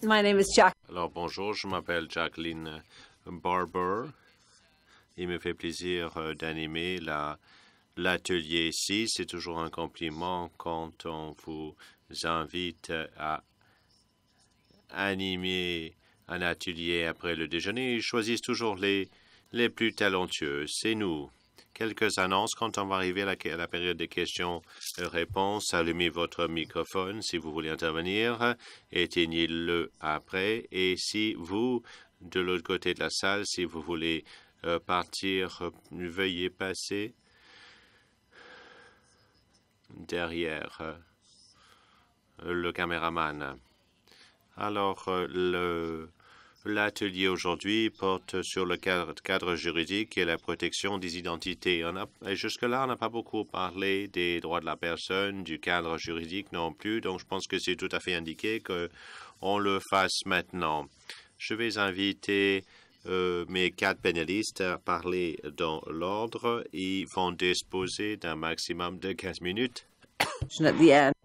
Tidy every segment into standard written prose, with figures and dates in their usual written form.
My name is Jack. Alors bonjour, je m'appelle Jacqueline Barber. Il me fait plaisir d'animer l'atelier ici. C'est toujours un compliment quand on vous invite à animer un atelier après le déjeuner. Ils choisissent toujours les plus talentueux. C'est nous. Quelques annonces quand on va arriver à la période des questions-réponses. Allumez votre microphone si vous voulez intervenir. Éteignez-le après. Et si vous, de l'autre côté de la salle, si vous voulez partir, veuillez passer derrière le caméraman. Alors, l'atelier aujourd'hui porte sur le cadre juridique et la protection des identités. Jusque-là, on n'a pas beaucoup parlé des droits de la personne, du cadre juridique non plus, donc je pense que c'est tout à fait indiqué qu'on le fasse maintenant. Je vais inviter mes 4 panélistes à parler dans l'ordre. Ils vont disposer d'un maximum de 15 minutes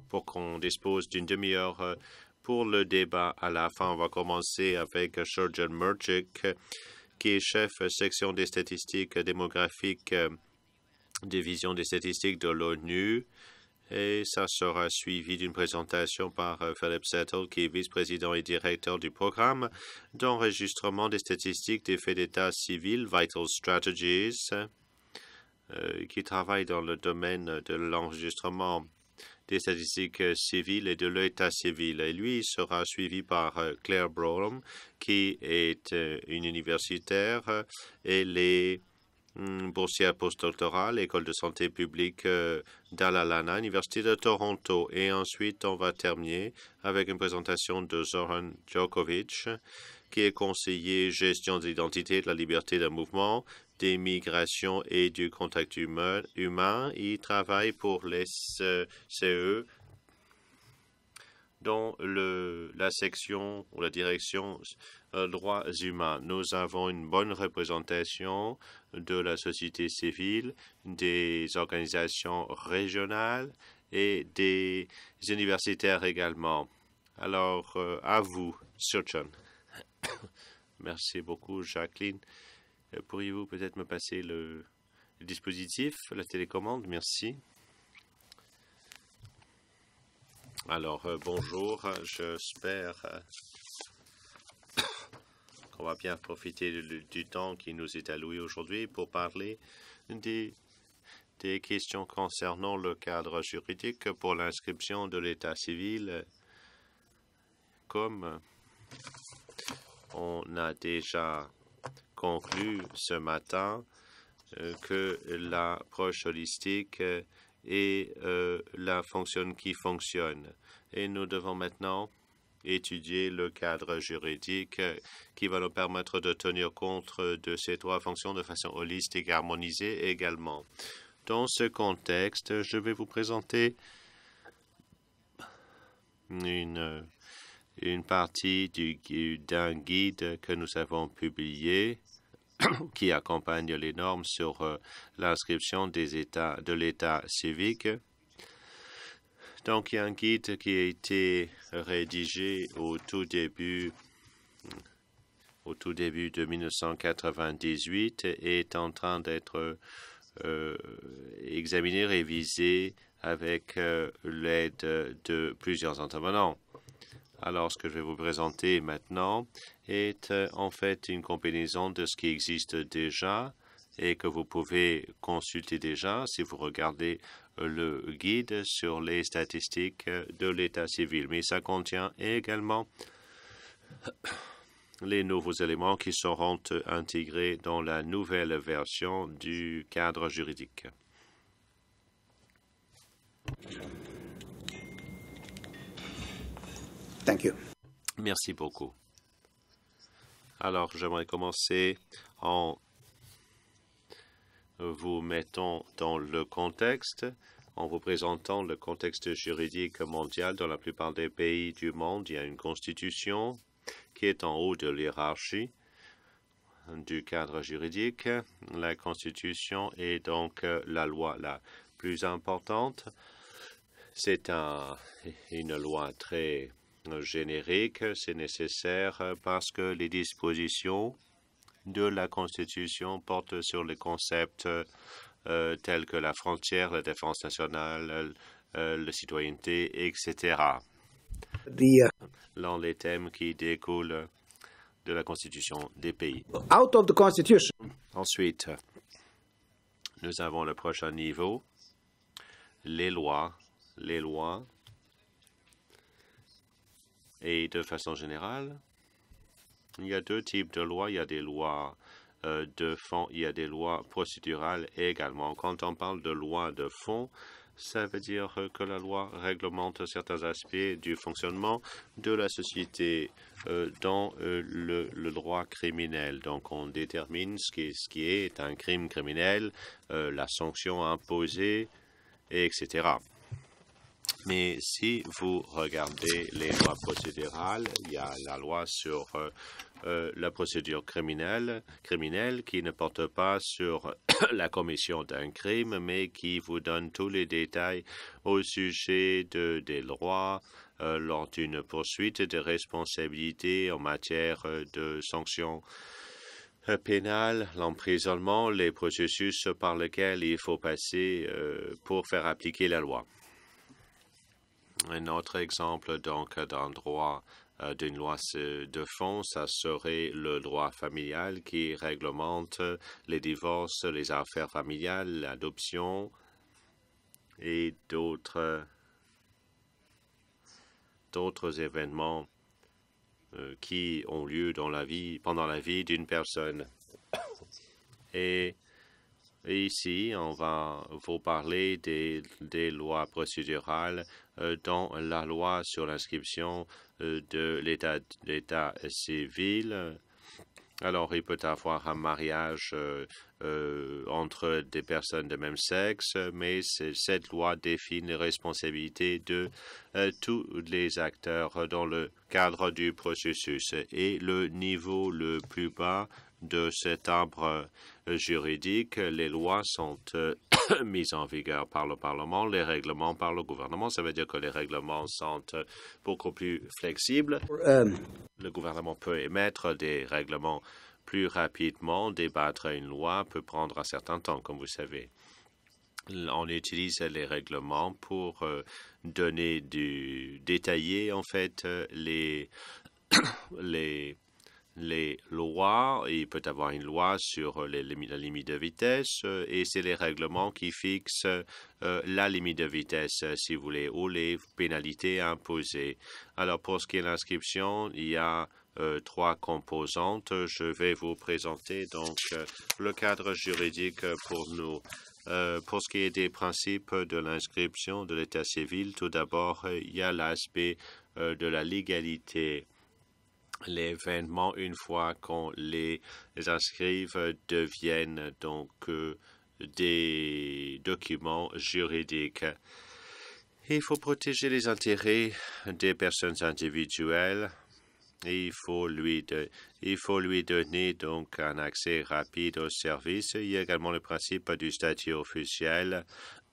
pour qu'on dispose d'une demi-heure pour le débat. À la fin, on va commencer avec Sturgeon Murchik, qui est chef section des statistiques démographiques, division des statistiques de l'ONU. Et ça sera suivi d'une présentation par Philip Settle, qui est vice-président et directeur du programme d'enregistrement des statistiques des faits d'état civil, Vital Strategies, qui travaille dans le domaine de l'enregistrement des statistiques civiles et de l'état civil. Et lui sera suivi par Claire Brougham, qui est une universitaire et les boursière postdoctorale, École de santé publique d'Alalana, Université de Toronto. Et ensuite, on va terminer avec une présentation de Zoran Djokovic, qui est conseiller gestion de l'identité, de la liberté de mouvement, des migrations et du contact humain. Il travaille pour les CE dans la section ou la direction droits humains. Nous avons une bonne représentation de la société civile, des organisations régionales et des universitaires également. Alors, à vous, Sturgeon. Merci beaucoup, Jacqueline. Pourriez-vous peut-être me passer le dispositif, la télécommande? Merci. Alors, bonjour, j'espère qu'on va bien profiter du temps qui nous est alloué aujourd'hui pour parler des questions concernant le cadre juridique pour l'inscription de l'état civil. Comme on a déjà conclu ce matin que l'approche holistique et la fonction qui fonctionne. Et nous devons maintenant étudier le cadre juridique qui va nous permettre de tenir compte de ces 3 fonctions de façon holistique et harmonisée également. Dans ce contexte, je vais vous présenter une partie d'un guide que nous avons publié qui accompagne les normes sur l'inscription de l'état civique. Donc, il y a un guide qui a été rédigé au tout début de 1998 et est en train d'être examiné, révisé avec l'aide de plusieurs intervenants. Alors, ce que je vais vous présenter maintenant est en fait une combinaison de ce qui existe déjà et que vous pouvez consulter déjà si vous regardez le guide sur les statistiques de l'état civil. Mais ça contient également les nouveaux éléments qui seront intégrés dans la nouvelle version du cadre juridique. Thank you. Merci beaucoup. Alors, j'aimerais commencer en vous mettant dans le contexte, en vous présentant le contexte juridique mondial. Dans la plupart des pays du monde, il y a une constitution qui est en haut de l'hiérarchie du cadre juridique. La constitution est donc la loi la plus importante. C'est une loi très générique. C'est nécessaire parce que les dispositions de la Constitution portent sur les concepts tels que la frontière, la défense nationale, la citoyenneté, etc. Dans les thèmes qui découlent de la Constitution des pays. Out of the Constitution. Ensuite, nous avons le prochain niveau, les lois. Les lois. Et de façon générale, il y a deux types de lois. Il y a des lois de fond, il y a des lois procédurales également. Quand on parle de loi de fond, ça veut dire que la loi réglemente certains aspects du fonctionnement de la société dans le droit criminel. Donc, on détermine ce qui est un crime criminel, la sanction imposée, etc. Mais si vous regardez les lois procédurales, il y a la loi sur la procédure criminelle qui ne porte pas sur la commission d'un crime, mais qui vous donne tous les détails au sujet des droits lors d'une poursuite, de responsabilités en matière de sanctions pénales, l'emprisonnement, les processus par lesquels il faut passer pour faire appliquer la loi. Un autre exemple donc d'un droit d'une loi de fond, ça serait le droit familial qui réglemente les divorces, les affaires familiales, l'adoption et d'autres événements qui ont lieu pendant la vie d'une personne. Et ici, on va vous parler des lois procédurales dans la loi sur l'inscription de l'état civil. Alors, il peut y avoir un mariage entre des personnes de même sexe, mais cette loi définit les responsabilités de tous les acteurs dans le cadre du processus. Et le niveau le plus bas de cet arbre juridique, les lois sont mises en vigueur par le Parlement, les règlements par le gouvernement. Ça veut dire que les règlements sont beaucoup plus flexibles. Le gouvernement peut émettre des règlements plus rapidement. Débattre une loi peut prendre un certain temps, comme vous savez. On utilise les règlements pour détailler en fait les lois. Il peut y avoir une loi sur la limite de vitesse et c'est les règlements qui fixent la limite de vitesse, si vous voulez, ou les pénalités imposées. Alors, pour ce qui est de l'inscription, il y a trois composantes. Je vais vous présenter donc le cadre juridique pour nous. Pour ce qui est des principes de l'inscription de l'état civil, tout d'abord, il y a l'aspect de la légalité. Les événements, une fois qu'on les inscrive, deviennent donc des documents juridiques. Il faut protéger les intérêts des personnes individuelles et il faut lui donner donc un accès rapide aux services. Il y a également le principe du statut officiel.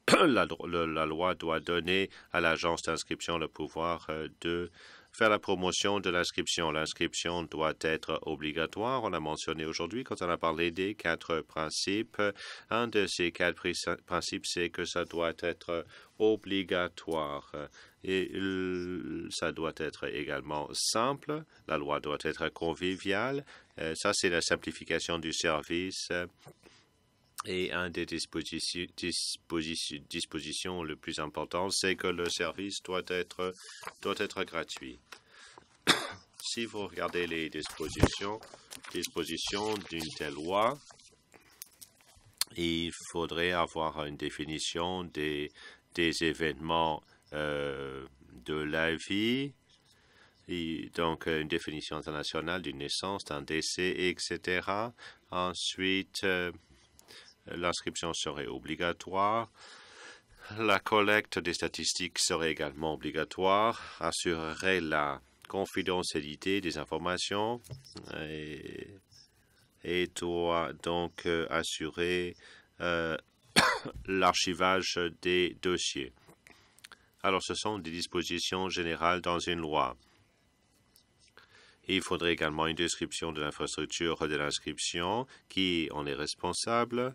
La loi doit donner à l'agence d'inscription le pouvoir de faire la promotion de l'inscription. L'inscription doit être obligatoire. On a mentionné aujourd'hui, quand on a parlé des quatre principes, un de ces quatre principes, c'est que ça doit être obligatoire. Et ça doit être également simple. La loi doit être conviviale. Ça, c'est la simplification du service. Et un des dispositions le plus important, c'est que le service doit être gratuit. Si vous regardez les dispositions d'une telle loi, il faudrait avoir une définition des événements de la vie, et donc une définition internationale d'une naissance, d'un décès, etc. Ensuite, l'inscription serait obligatoire. La collecte des statistiques serait également obligatoire, assurerait la confidentialité des informations et doit donc assurer l'archivage des dossiers. Alors, ce sont des dispositions générales dans une loi. Il faudrait également une description de l'infrastructure de l'inscription, qui en est responsable,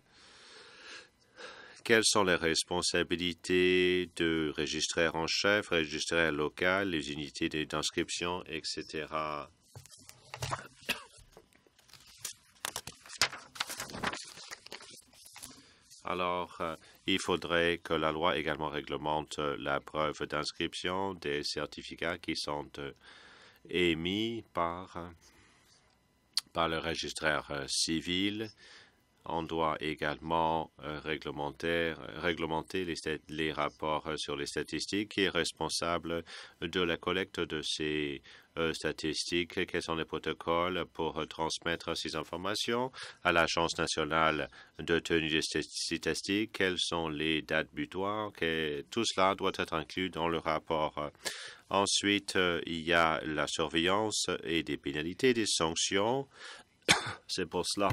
quelles sont les responsabilités de registraire en chef, registraire local, les unités d'inscription, etc. Alors, il faudrait que la loi également réglemente la preuve d'inscription des certificats qui sont émis par le registraire civil. On doit également réglementer les rapports sur les statistiques, qui est responsable de la collecte de ces statistiques, quels sont les protocoles pour transmettre ces informations à l'Agence nationale de tenue des statistiques, quelles sont les dates butoirs, tout cela doit être inclus dans le rapport. Ensuite, il y a la surveillance et des pénalités, des sanctions. C'est pour cela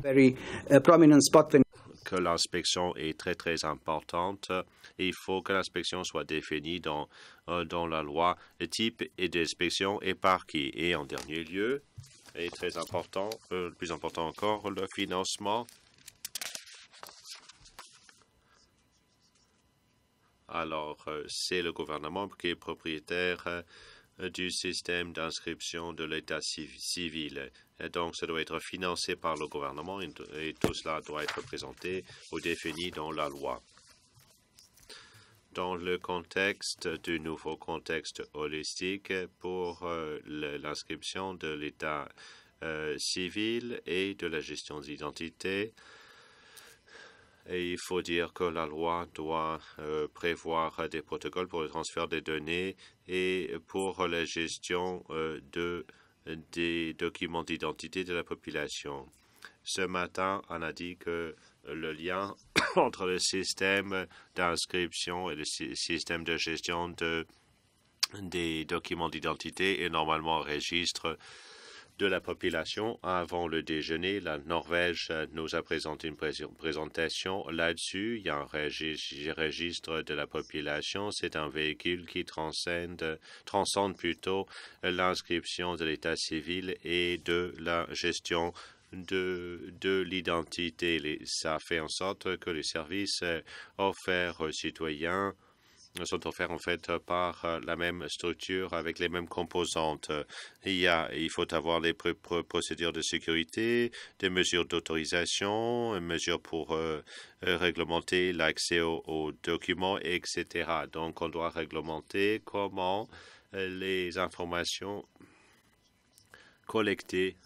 que l'inspection est très, très importante. Il faut que l'inspection soit définie dans la loi, le type et d'inspection et par qui. Et en dernier lieu, et très important, le plus important encore, le financement. Alors, c'est le gouvernement qui est propriétaire du système d'inscription de l'État civil. Et donc, ça doit être financé par le gouvernement et tout cela doit être présenté ou défini dans la loi. Dans le contexte du nouveau contexte holistique pour l'inscription de l'État civil et de la gestion d'identité, et il faut dire que la loi doit prévoir des protocoles pour le transfert des données et pour la gestion des documents d'identité de la population. Ce matin, on a dit que le lien entre le système d'inscription et le système de gestion des documents d'identité est normalement un registre de la population. Avant le déjeuner, la Norvège nous a présenté une présentation là-dessus. Il y a un registre de la population. C'est un véhicule qui transcende plutôt l'inscription de l'état civil et de la gestion de l'identité. Ça fait en sorte que les services offerts aux citoyens sont offerts en fait par la même structure avec les mêmes composantes. Il faut avoir les procédures de sécurité, des mesures d'autorisation, mesures pour réglementer l'accès aux documents, etc. Donc, on doit réglementer comment les informations collectées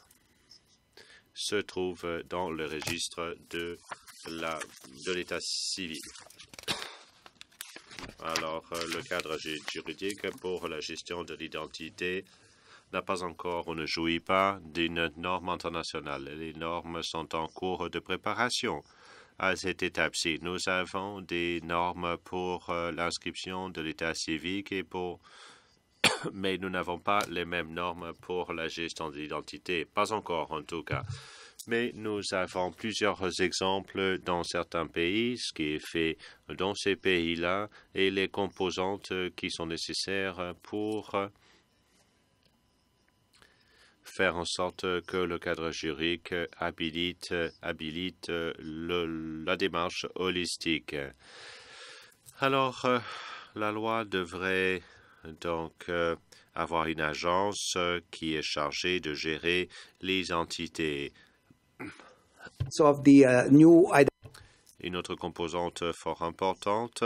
se trouvent dans le registre de l'état civil. Alors, le cadre juridique pour la gestion de l'identité n'a pas encore ou ne jouit pas d'une norme internationale. Les normes sont en cours de préparation. À cette étape-ci, nous avons des normes pour l'inscription de l'état civique mais nous n'avons pas les mêmes normes pour la gestion de l'identité. Pas encore, en tout cas. Mais nous avons plusieurs exemples dans certains pays, ce qui est fait dans ces pays-là et les composantes qui sont nécessaires pour faire en sorte que le cadre juridique habilite la démarche holistique. Alors, la loi devrait donc avoir une agence qui est chargée de gérer les entités. Une autre composante fort importante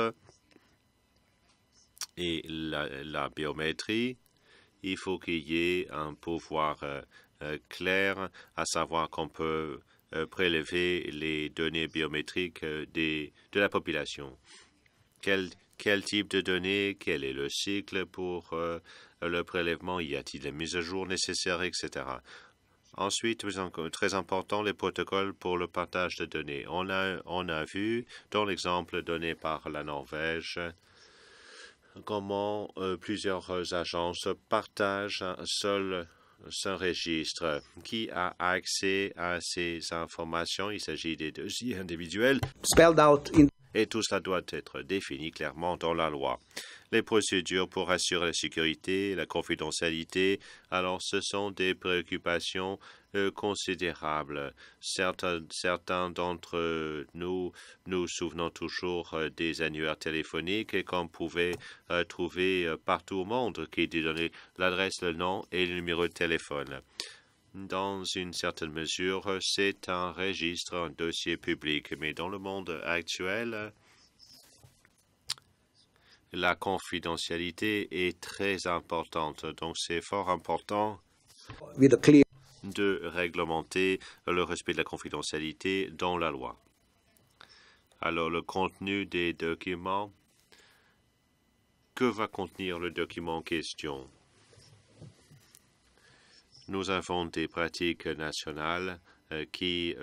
est la biométrie. Il faut qu'il y ait un pouvoir clair, à savoir qu'on peut prélever les données biométriques de la population. Quel type de données, quel est le cycle pour le prélèvement, y a-t-il des mises à jour nécessaires, etc. Ensuite, très important, les protocoles pour le partage de données. On a vu dans l'exemple donné par la Norvège comment plusieurs agences partagent un seul registre. Qui a accès à ces informations? Il s'agit des dossiers individuels. Et tout cela doit être défini clairement dans la loi. Les procédures pour assurer la sécurité, la confidentialité, alors ce sont des préoccupations considérables. Certains d'entre nous nous souvenons toujours des annuaires téléphoniques qu'on pouvait trouver partout au monde, qui donnaient l'adresse, le nom et le numéro de téléphone. Dans une certaine mesure, c'est un registre, un dossier public, mais dans le monde actuel, la confidentialité est très importante. Donc, c'est fort important de réglementer le respect de la confidentialité dans la loi. Alors, le contenu des documents, que va contenir le document en question? Nous avons des pratiques nationales qui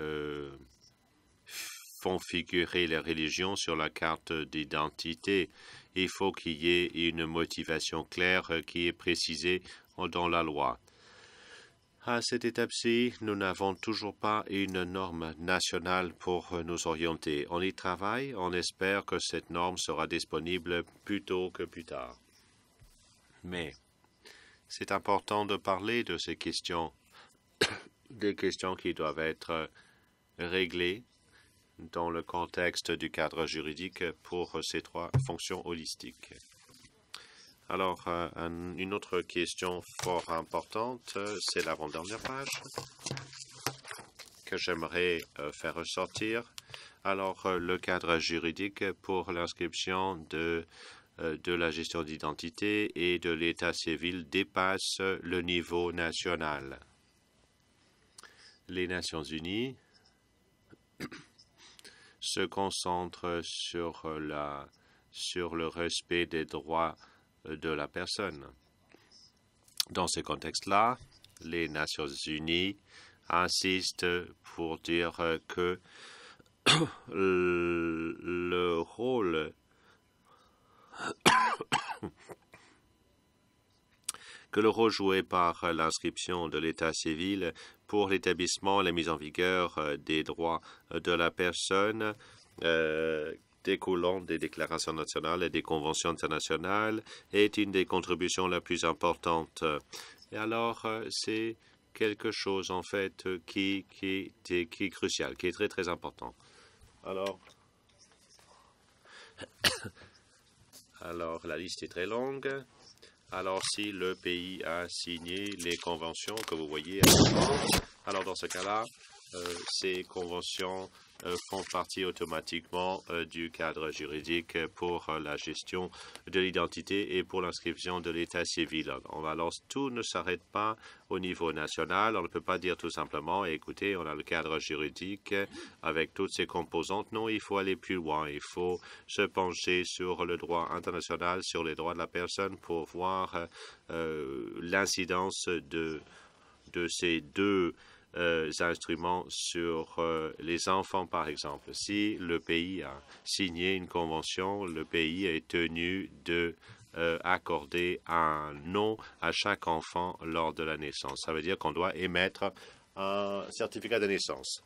font figurer les religions sur la carte d'identité. Il faut qu'il y ait une motivation claire qui est précisée dans la loi. À cette étape-ci, nous n'avons toujours pas une norme nationale pour nous orienter. On y travaille, on espère que cette norme sera disponible plus tôt que plus tard. Mais c'est important de parler de ces questions, des questions qui doivent être réglées dans le contexte du cadre juridique pour ces trois fonctions holistiques. Alors, une autre question fort importante, c'est l'avant-dernière page que j'aimerais faire ressortir. Alors, le cadre juridique pour l'inscription de la gestion d'identité et de l'état civil dépasse le niveau national. Les Nations unies se concentrent sur le respect des droits de la personne. Dans ce contexte-là, les Nations unies insistent pour dire que le rôle joué par l'inscription de l'état civil pour l'établissement et la mise en vigueur des droits de la personne découlant des déclarations nationales et des conventions internationales est une des contributions la plus importantes. Et alors, c'est quelque chose, en fait, qui est crucial, qui est très, très important. Alors, la liste est très longue. Alors, si le pays a signé les conventions que vous voyez à l'écran, alors dans ce cas-là, ces conventions font partie automatiquement du cadre juridique pour la gestion de l'identité et pour l'inscription de l'état civil. Alors, tout ne s'arrête pas au niveau national. On ne peut pas dire tout simplement, écoutez, on a le cadre juridique avec toutes ses composantes. Non, il faut aller plus loin. Il faut se pencher sur le droit international, sur les droits de la personne pour voir l'incidence de ces deux instruments sur les enfants, par exemple. Si le pays a signé une convention, le pays est tenu de accorder un nom à chaque enfant lors de la naissance. Ça veut dire qu'on doit émettre un certificat de naissance.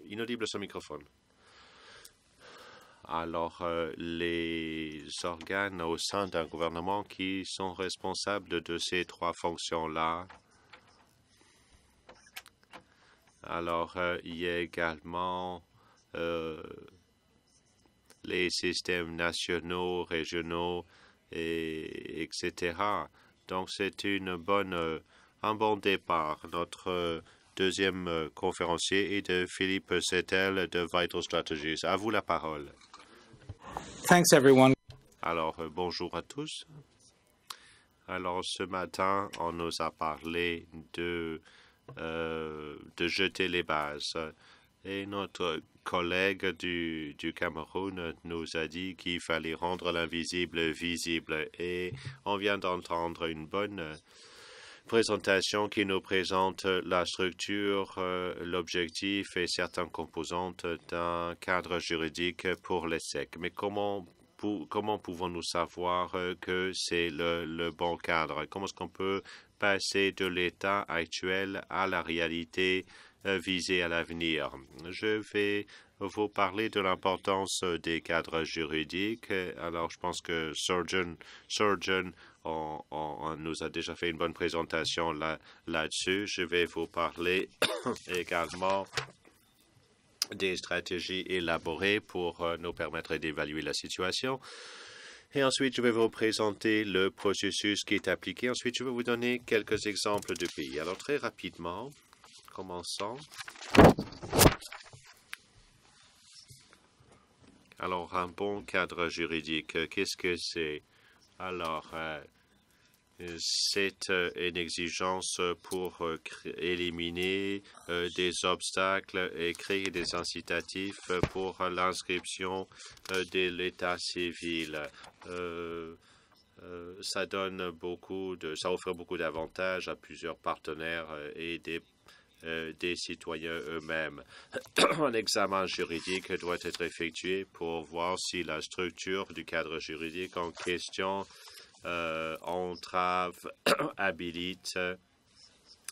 Inaudible sur microphone. Alors, les organes au sein d'un gouvernement qui sont responsables de ces trois fonctions-là. Alors, il y a également les systèmes nationaux, régionaux, etc. Donc, c'est un bon départ. Notre deuxième conférencier est de Philippe Settel de Vital Strategies. À vous la parole. Thanks, everyone. Alors, bonjour à tous. Alors, ce matin, on nous a parlé de jeter les bases. Et notre collègue du Cameroun nous a dit qu'il fallait rendre l'invisible visible. Et on vient d'entendre une bonne présentation qui nous présente la structure, l'objectif et certaines composantes d'un cadre juridique pour l'ESSEC. Mais comment pouvons-nous savoir que c'est le bon cadre? Comment est-ce qu'on peut passer de l'état actuel à la réalité visée à l'avenir. Je vais vous parler de l'importance des cadres juridiques. Alors, je pense que Surgeon nous a déjà fait une bonne présentation là-dessus. Je vais vous parler également des stratégies élaborées pour nous permettre d'évaluer la situation. Et ensuite, je vais vous présenter le processus qui est appliqué. Ensuite, je vais vous donner quelques exemples de pays. Alors, très rapidement, commençons. Alors, un bon cadre juridique, qu'est-ce que c'est? Alors, c'est une exigence pour éliminer des obstacles et créer des incitatifs pour l'inscription de l'état civil. Ça offre beaucoup d'avantages à plusieurs partenaires et des citoyens eux-mêmes. Un examen juridique doit être effectué pour voir si la structure du cadre juridique en question entrave, habilite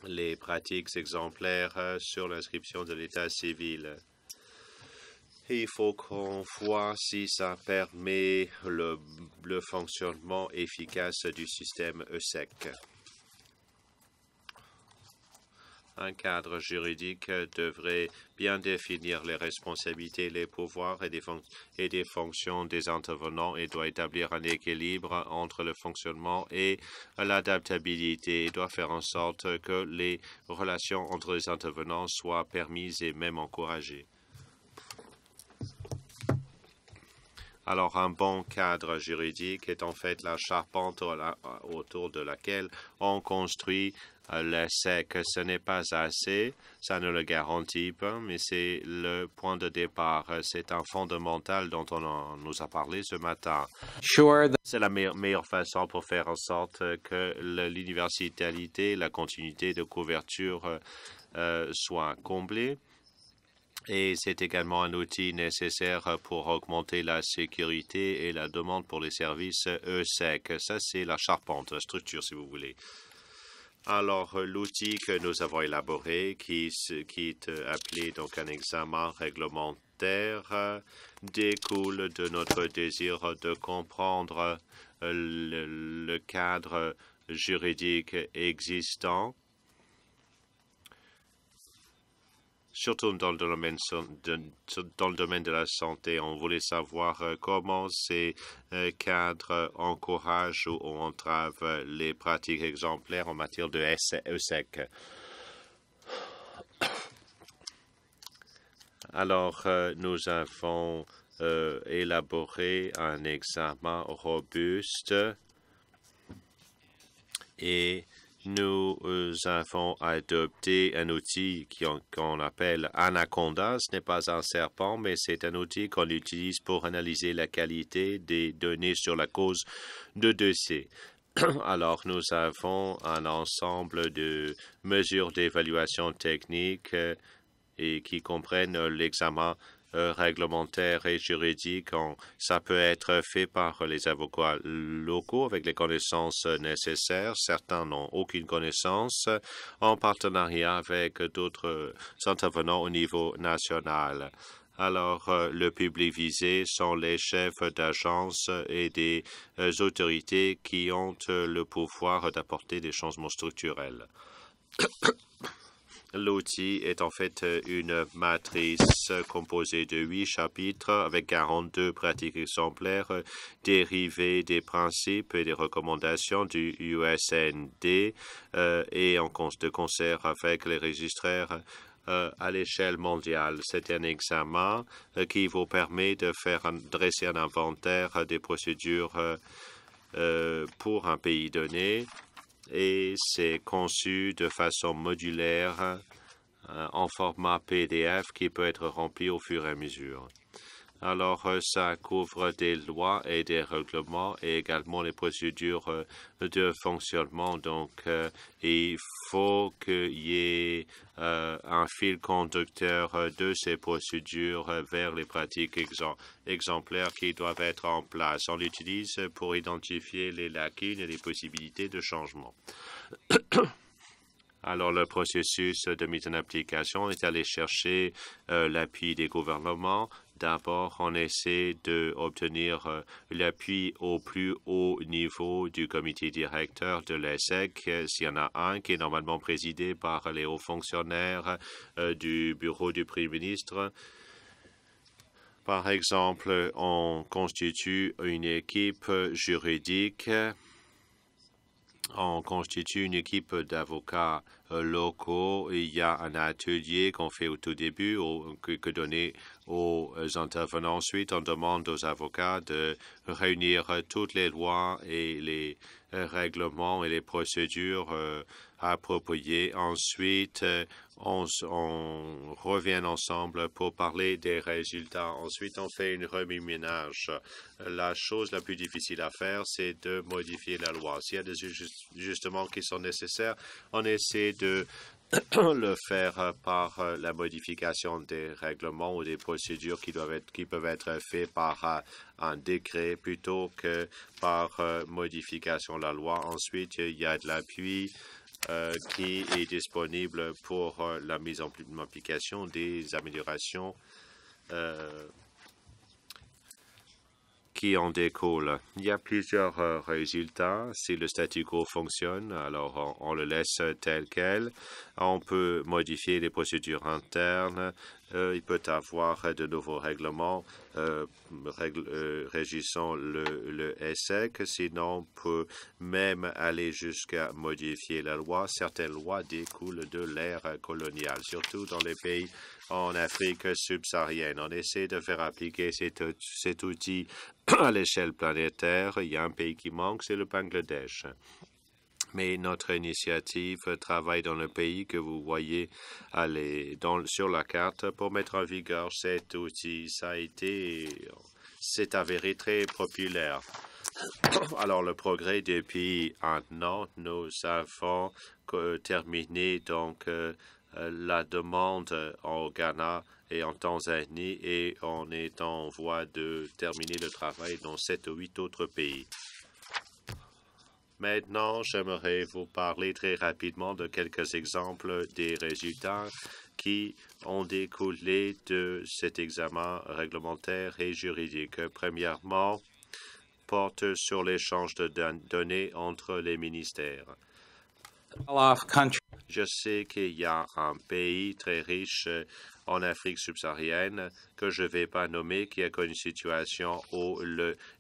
les pratiques exemplaires sur l'inscription de l'état civil. Il faut qu'on voit si ça permet le fonctionnement efficace du système ESSEC. Un cadre juridique devrait bien définir les responsabilités, les pouvoirs et des fonctions des intervenants et doit établir un équilibre entre le fonctionnement et l'adaptabilité. Il doit faire en sorte que les relations entre les intervenants soient permises et même encouragées. Alors, un bon cadre juridique est en fait la charpente autour de laquelle on construit l'ESSEC. Ce n'est pas assez, ça ne le garantit pas, mais c'est le point de départ. C'est un fondamental dont on nous a parlé ce matin. C'est la meilleure façon pour faire en sorte que l'universalité, la continuité de couverture soit comblée. Et c'est également un outil nécessaire pour augmenter la sécurité et la demande pour les services ESSEC. Ça, c'est la charpente, la structure, si vous voulez. Alors, l'outil que nous avons élaboré, qui est appelé donc un examen réglementaire, découle de notre désir de comprendre le cadre juridique existant, surtout dans le domaine de la santé. On voulait savoir comment ces cadres encouragent ou entravent les pratiques exemplaires en matière de ESSEC. Alors, nous avons élaboré un examen robuste et nous avons adopté un outil qu'on appelle Anaconda. Ce n'est pas un serpent, mais c'est un outil qu'on utilise pour analyser la qualité des données sur la cause de décès. Alors, nous avons un ensemble de mesures d'évaluation technique et qui comprennent l'examen réglementaire et juridique. Ça peut être fait par les avocats locaux avec les connaissances nécessaires. Certains n'ont aucune connaissance, en partenariat avec d'autres intervenants au niveau national. Alors, le public visé sont les chefs d'agences et des autorités qui ont le pouvoir d'apporter des changements structurels. L'outil est en fait une matrice composée de 8 chapitres avec 42 pratiques exemplaires dérivées des principes et des recommandations du USND et de concert avec les registraires à l'échelle mondiale. C'est un examen qui vous permet de dresser un inventaire des procédures pour un pays donné. Et c'est conçu de façon modulaire en format PDF qui peut être rempli au fur et à mesure. Alors, ça couvre des lois et des règlements et également les procédures de fonctionnement. Donc, il faut qu'il y ait un fil conducteur de ces procédures vers les pratiques exemplaires qui doivent être en place. On l'utilise pour identifier les lacunes et les possibilités de changement. Alors, le processus de mise en application est allé chercher l'appui des gouvernements. D'abord, on essaie d'obtenir l'appui au plus haut niveau du comité directeur de l'ESSEC, s'il y en a un, qui est normalement présidé par les hauts fonctionnaires du bureau du Premier ministre. Par exemple, on constitue une équipe juridique. On constitue une équipe d'avocats locaux. Il y a un atelier qu'on fait au tout début, que donner aux intervenants. Ensuite, on demande aux avocats de réunir toutes les lois et les règlements et les procédures appropriées. Ensuite, on revient ensemble pour parler des résultats. Ensuite, on fait une remue-ménage. La chose la plus difficile à faire, c'est de modifier la loi. S'il y a des ajustements qui sont nécessaires, on essaie de le faire par la modification des règlements ou des procédures qui peuvent être faits par un décret plutôt que par modification de la loi. Ensuite, il y a de l'appui qui est disponible pour la mise en application des améliorations qui en découlent. Il y a plusieurs résultats. Si le statu quo fonctionne, alors on le laisse tel quel. On peut modifier les procédures internes. Il peut y avoir de nouveaux règlements régissant le ESSEC. Sinon, on peut même aller jusqu'à modifier la loi. Certaines lois découlent de l'ère coloniale, surtout dans les pays en Afrique subsaharienne. On essaie de faire appliquer cet outil à l'échelle planétaire. Il y a un pays qui manque, c'est le Bangladesh. Mais notre initiative travaille dans le pays que vous voyez sur la carte pour mettre en vigueur cet outil. C'est avéré très populaire. Alors, le progrès depuis un an, nous avons terminé donc la demande au Ghana et en Tanzanie et on est en voie de terminer le travail dans 7 ou 8 autres pays. Maintenant, j'aimerais vous parler très rapidement de quelques exemples des résultats qui ont découlé de cet examen réglementaire et juridique. Premièrement, porte sur l'échange de données entre les ministères. Je sais qu'il y a un pays très riche en Afrique subsaharienne que je ne vais pas nommer, qui a connu une situation où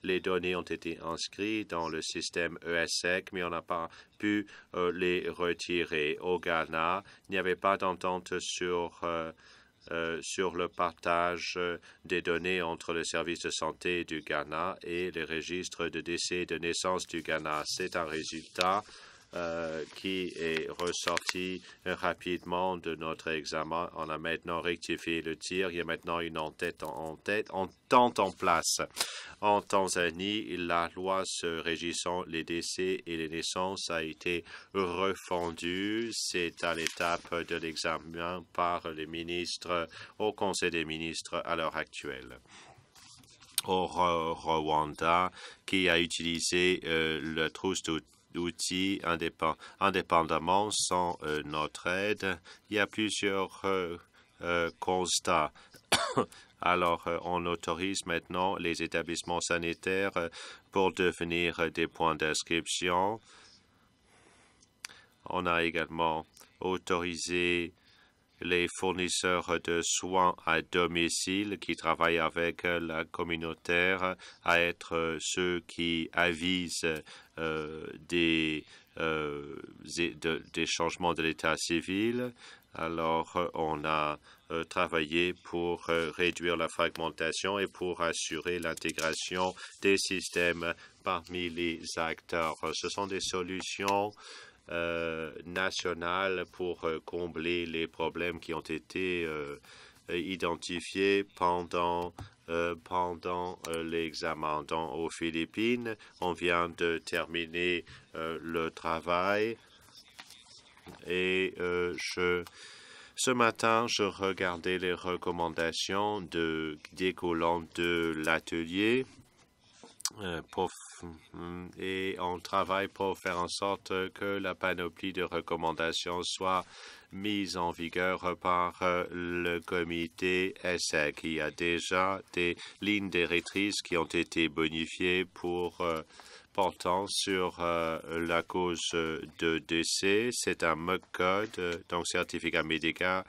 les données ont été inscrites dans le système ESSEC, mais on n'a pas pu les retirer. Au Ghana, il n'y avait pas d'entente sur le partage des données entre le service de santé du Ghana et les registres de décès et de naissance du Ghana. C'est un résultat qui est ressorti rapidement de notre examen. On a maintenant rectifié le tir. Il y a maintenant une entente en place. En Tanzanie, la loi régissant les décès et les naissances a été refondue. C'est à l'étape de l'examen par les ministres au Conseil des ministres à l'heure actuelle. Au Rwanda, qui a utilisé le trousse d'outils indépendamment sans notre aide. Il y a plusieurs constats. Alors, on autorise maintenant les établissements sanitaires pour devenir des points d'inscription. On a également autorisé les fournisseurs de soins à domicile qui travaillent avec la communautaire à être ceux qui avisent des changements de l'état civil. Alors, on a travaillé pour réduire la fragmentation et pour assurer l'intégration des systèmes parmi les acteurs. Ce sont des solutions nationales pour combler les problèmes qui ont été identifiés pendant pendant l'examen. Aux Philippines, on vient de terminer le travail et ce matin, je regardais les recommandations découlant de l'atelier et on travaille pour faire en sorte que la panoplie de recommandations soit mise en vigueur par le comité ESSEC. Il y a déjà des lignes directrices qui ont été bonifiées portant sur la cause de décès. C'est un MUC code, donc certificat médical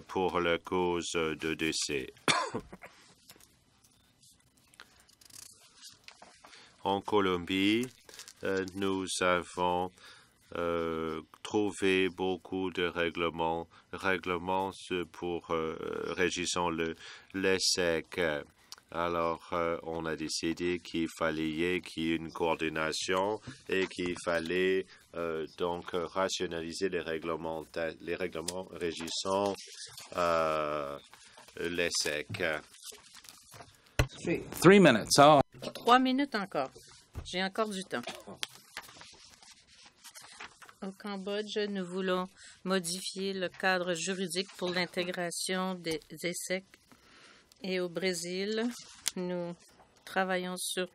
pour la cause de décès. En Colombie, nous avons trouvé beaucoup de règlements régissant l'ESSEC. Alors, on a décidé qu'il fallait qu'il y ait une coordination et qu'il fallait donc rationaliser les règlements régissant l'ESSEC. 3 minutes. Oh. 3 minutes encore. J'ai encore du temps. Au Cambodge, nous voulons modifier le cadre juridique pour l'intégration des ESSEC. Et au Brésil, nous travaillons sur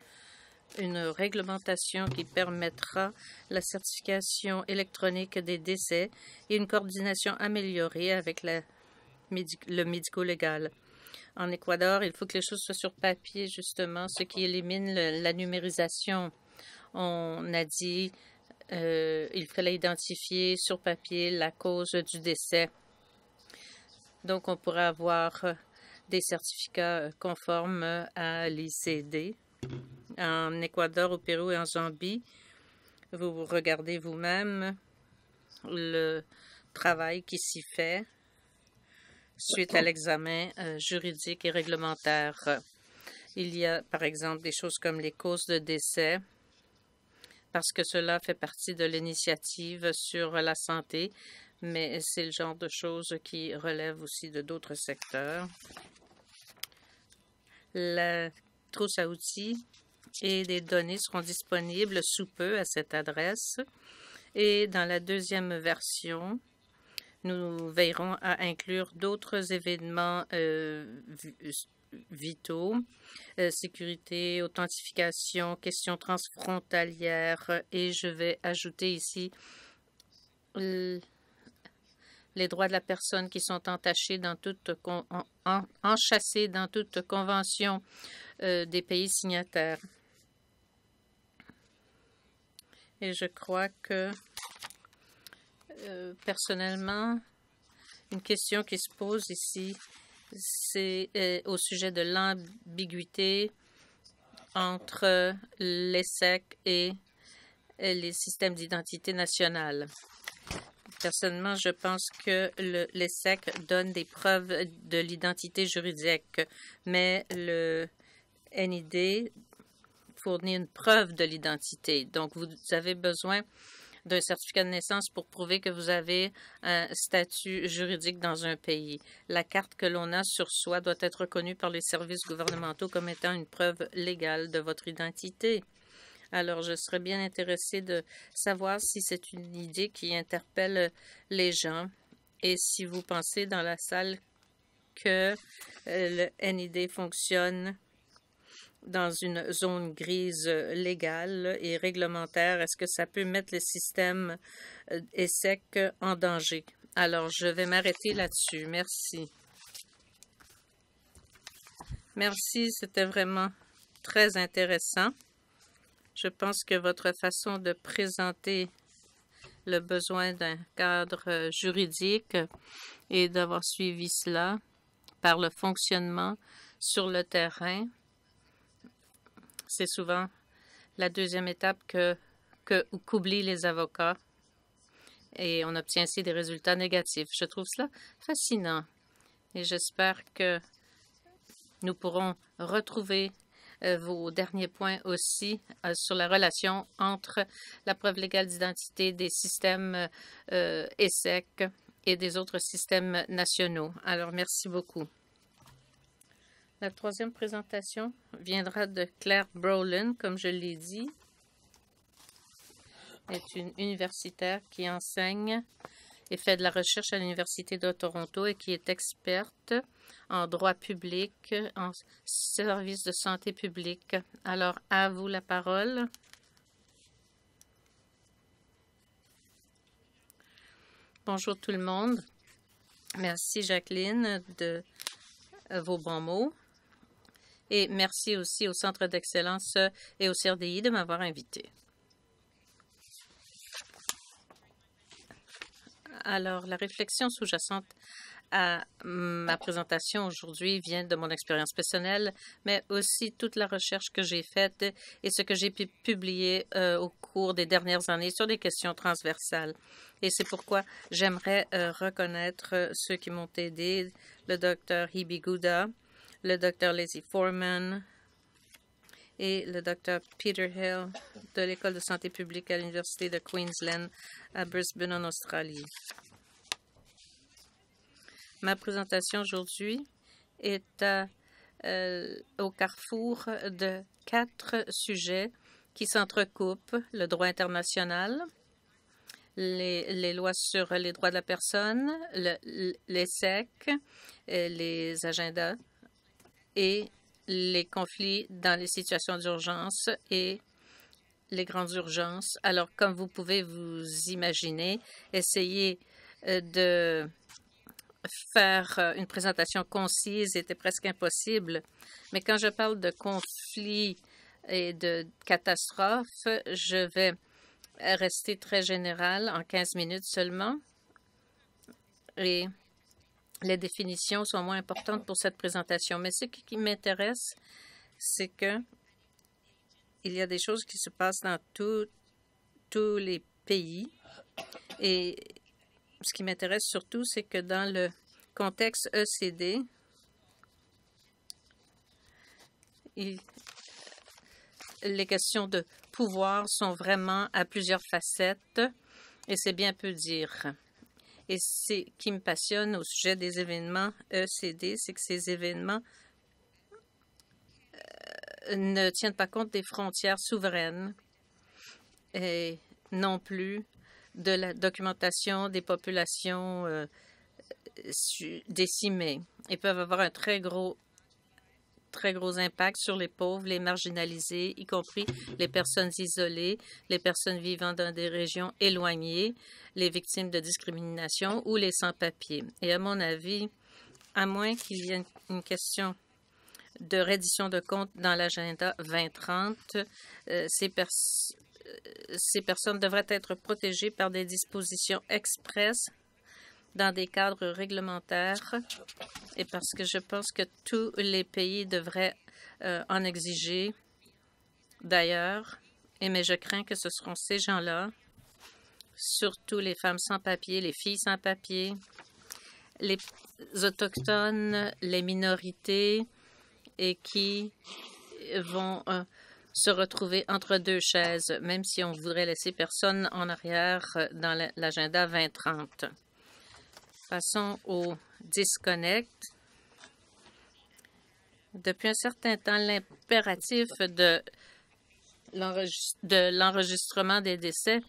une réglementation qui permettra la certification électronique des décès et une coordination améliorée avec le médico-légal. En Équateur, il faut que les choses soient sur papier, justement, ce qui élimine la numérisation. On a dit il fallait identifier sur papier la cause du décès. Donc, on pourrait avoir des certificats conformes à l'ICD. En Équateur, au Pérou et en Zambie, vous regardez vous-même le travail qui s'y fait suite à l'examen juridique et réglementaire. Il y a, par exemple, des choses comme les causes de décès, parce que cela fait partie de l'initiative sur la santé, mais c'est le genre de choses qui relèvent aussi de d'autres secteurs. La trousse à outils et des données seront disponibles sous peu à cette adresse. Et dans la deuxième version, nous veillerons à inclure d'autres événements vitaux, sécurité, authentification, questions transfrontalières, et je vais ajouter ici les droits de la personne qui sont entachés dans enchâssés dans toute convention des pays signataires. Et je crois que personnellement, une question qui se pose ici, c'est au sujet de l'ambiguïté entre l'ESSEC et les systèmes d'identité nationale. Personnellement, je pense que l'ESSEC donne des preuves de l'identité juridique, mais le NID fournit une preuve de l'identité. Donc, vous avez besoin d'un certificat de naissance pour prouver que vous avez un statut juridique dans un pays. La carte que l'on a sur soi doit être reconnue par les services gouvernementaux comme étant une preuve légale de votre identité. Alors, je serais bien intéressée de savoir si c'est une idée qui interpelle les gens et si vous pensez dans la salle que le NID fonctionne dans une zone grise légale et réglementaire. Est-ce que ça peut mettre le système ESSEC en danger? Alors, je vais m'arrêter là-dessus. Merci. Merci, c'était vraiment très intéressant. Je pense que votre façon de présenter le besoin d'un cadre juridique et d'avoir suivi cela par le fonctionnement sur le terrain, c'est souvent la deuxième étape qu'oublient les avocats et on obtient ainsi des résultats négatifs. Je trouve cela fascinant et j'espère que nous pourrons retrouver vos derniers points aussi sur la relation entre la preuve légale d'identité des systèmes ESSEC et des autres systèmes nationaux. Alors, merci beaucoup. La troisième présentation viendra de Claire Brolin, comme je l'ai dit. Elle est une universitaire qui enseigne et fait de la recherche à l'Université de Toronto et qui est experte en droit public, en services de santé publique. Alors, à vous la parole. Bonjour tout le monde. Merci Jacqueline de vos bons mots. Et merci aussi au Centre d'excellence et au CRDI de m'avoir invité. Alors, la réflexion sous-jacente à ma présentation aujourd'hui vient de mon expérience personnelle, mais aussi toute la recherche que j'ai faite et ce que j'ai pu publier au cours des dernières années sur des questions transversales. Et c'est pourquoi j'aimerais reconnaître ceux qui m'ont aidé, le Dr. Hebe Gouda, le Dr. Lizzie Foreman et le Dr. Peter Hill de l'École de santé publique à l'Université de Queensland à Brisbane en Australie. Ma présentation aujourd'hui est au carrefour de 4 sujets qui s'entrecoupent: le droit international, les lois sur les droits de la personne, les SEC, les agendas et les conflits dans les situations d'urgence et les grandes urgences. Alors, comme vous pouvez vous imaginer, essayer de faire une présentation concise était presque impossible. Mais quand je parle de conflits et de catastrophes, je vais rester très général en 15 minutes seulement. Et les définitions sont moins importantes pour cette présentation. Mais ce qui m'intéresse, c'est que il y a des choses qui se passent dans tous les pays. Et ce qui m'intéresse surtout, c'est que dans le contexte ECD, les questions de pouvoir sont vraiment à plusieurs facettes, et c'est bien peu dire. Et ce qui me passionne au sujet des événements ECD, c'est que ces événements ne tiennent pas compte des frontières souveraines et non plus de la documentation des populations décimées. Ils peuvent avoir un très gros impact sur les pauvres, les marginalisés, y compris les personnes isolées, les personnes vivant dans des régions éloignées, les victimes de discrimination ou les sans-papiers. Et à mon avis, à moins qu'il y ait une question de reddition de comptes dans l'agenda 2030, ces personnes devraient être protégées par des dispositions expresses dans des cadres réglementaires, et parce que je pense que tous les pays devraient en exiger d'ailleurs, mais je crains que ce seront ces gens-là, surtout les femmes sans papier, les filles sans papier, les autochtones, les minorités, et qui vont se retrouver entre deux chaises, même si on voudrait laisser personne en arrière dans l'agenda 2030. Passons au disconnect. Depuis un certain temps, l'impératif de l'enregistrement des décès,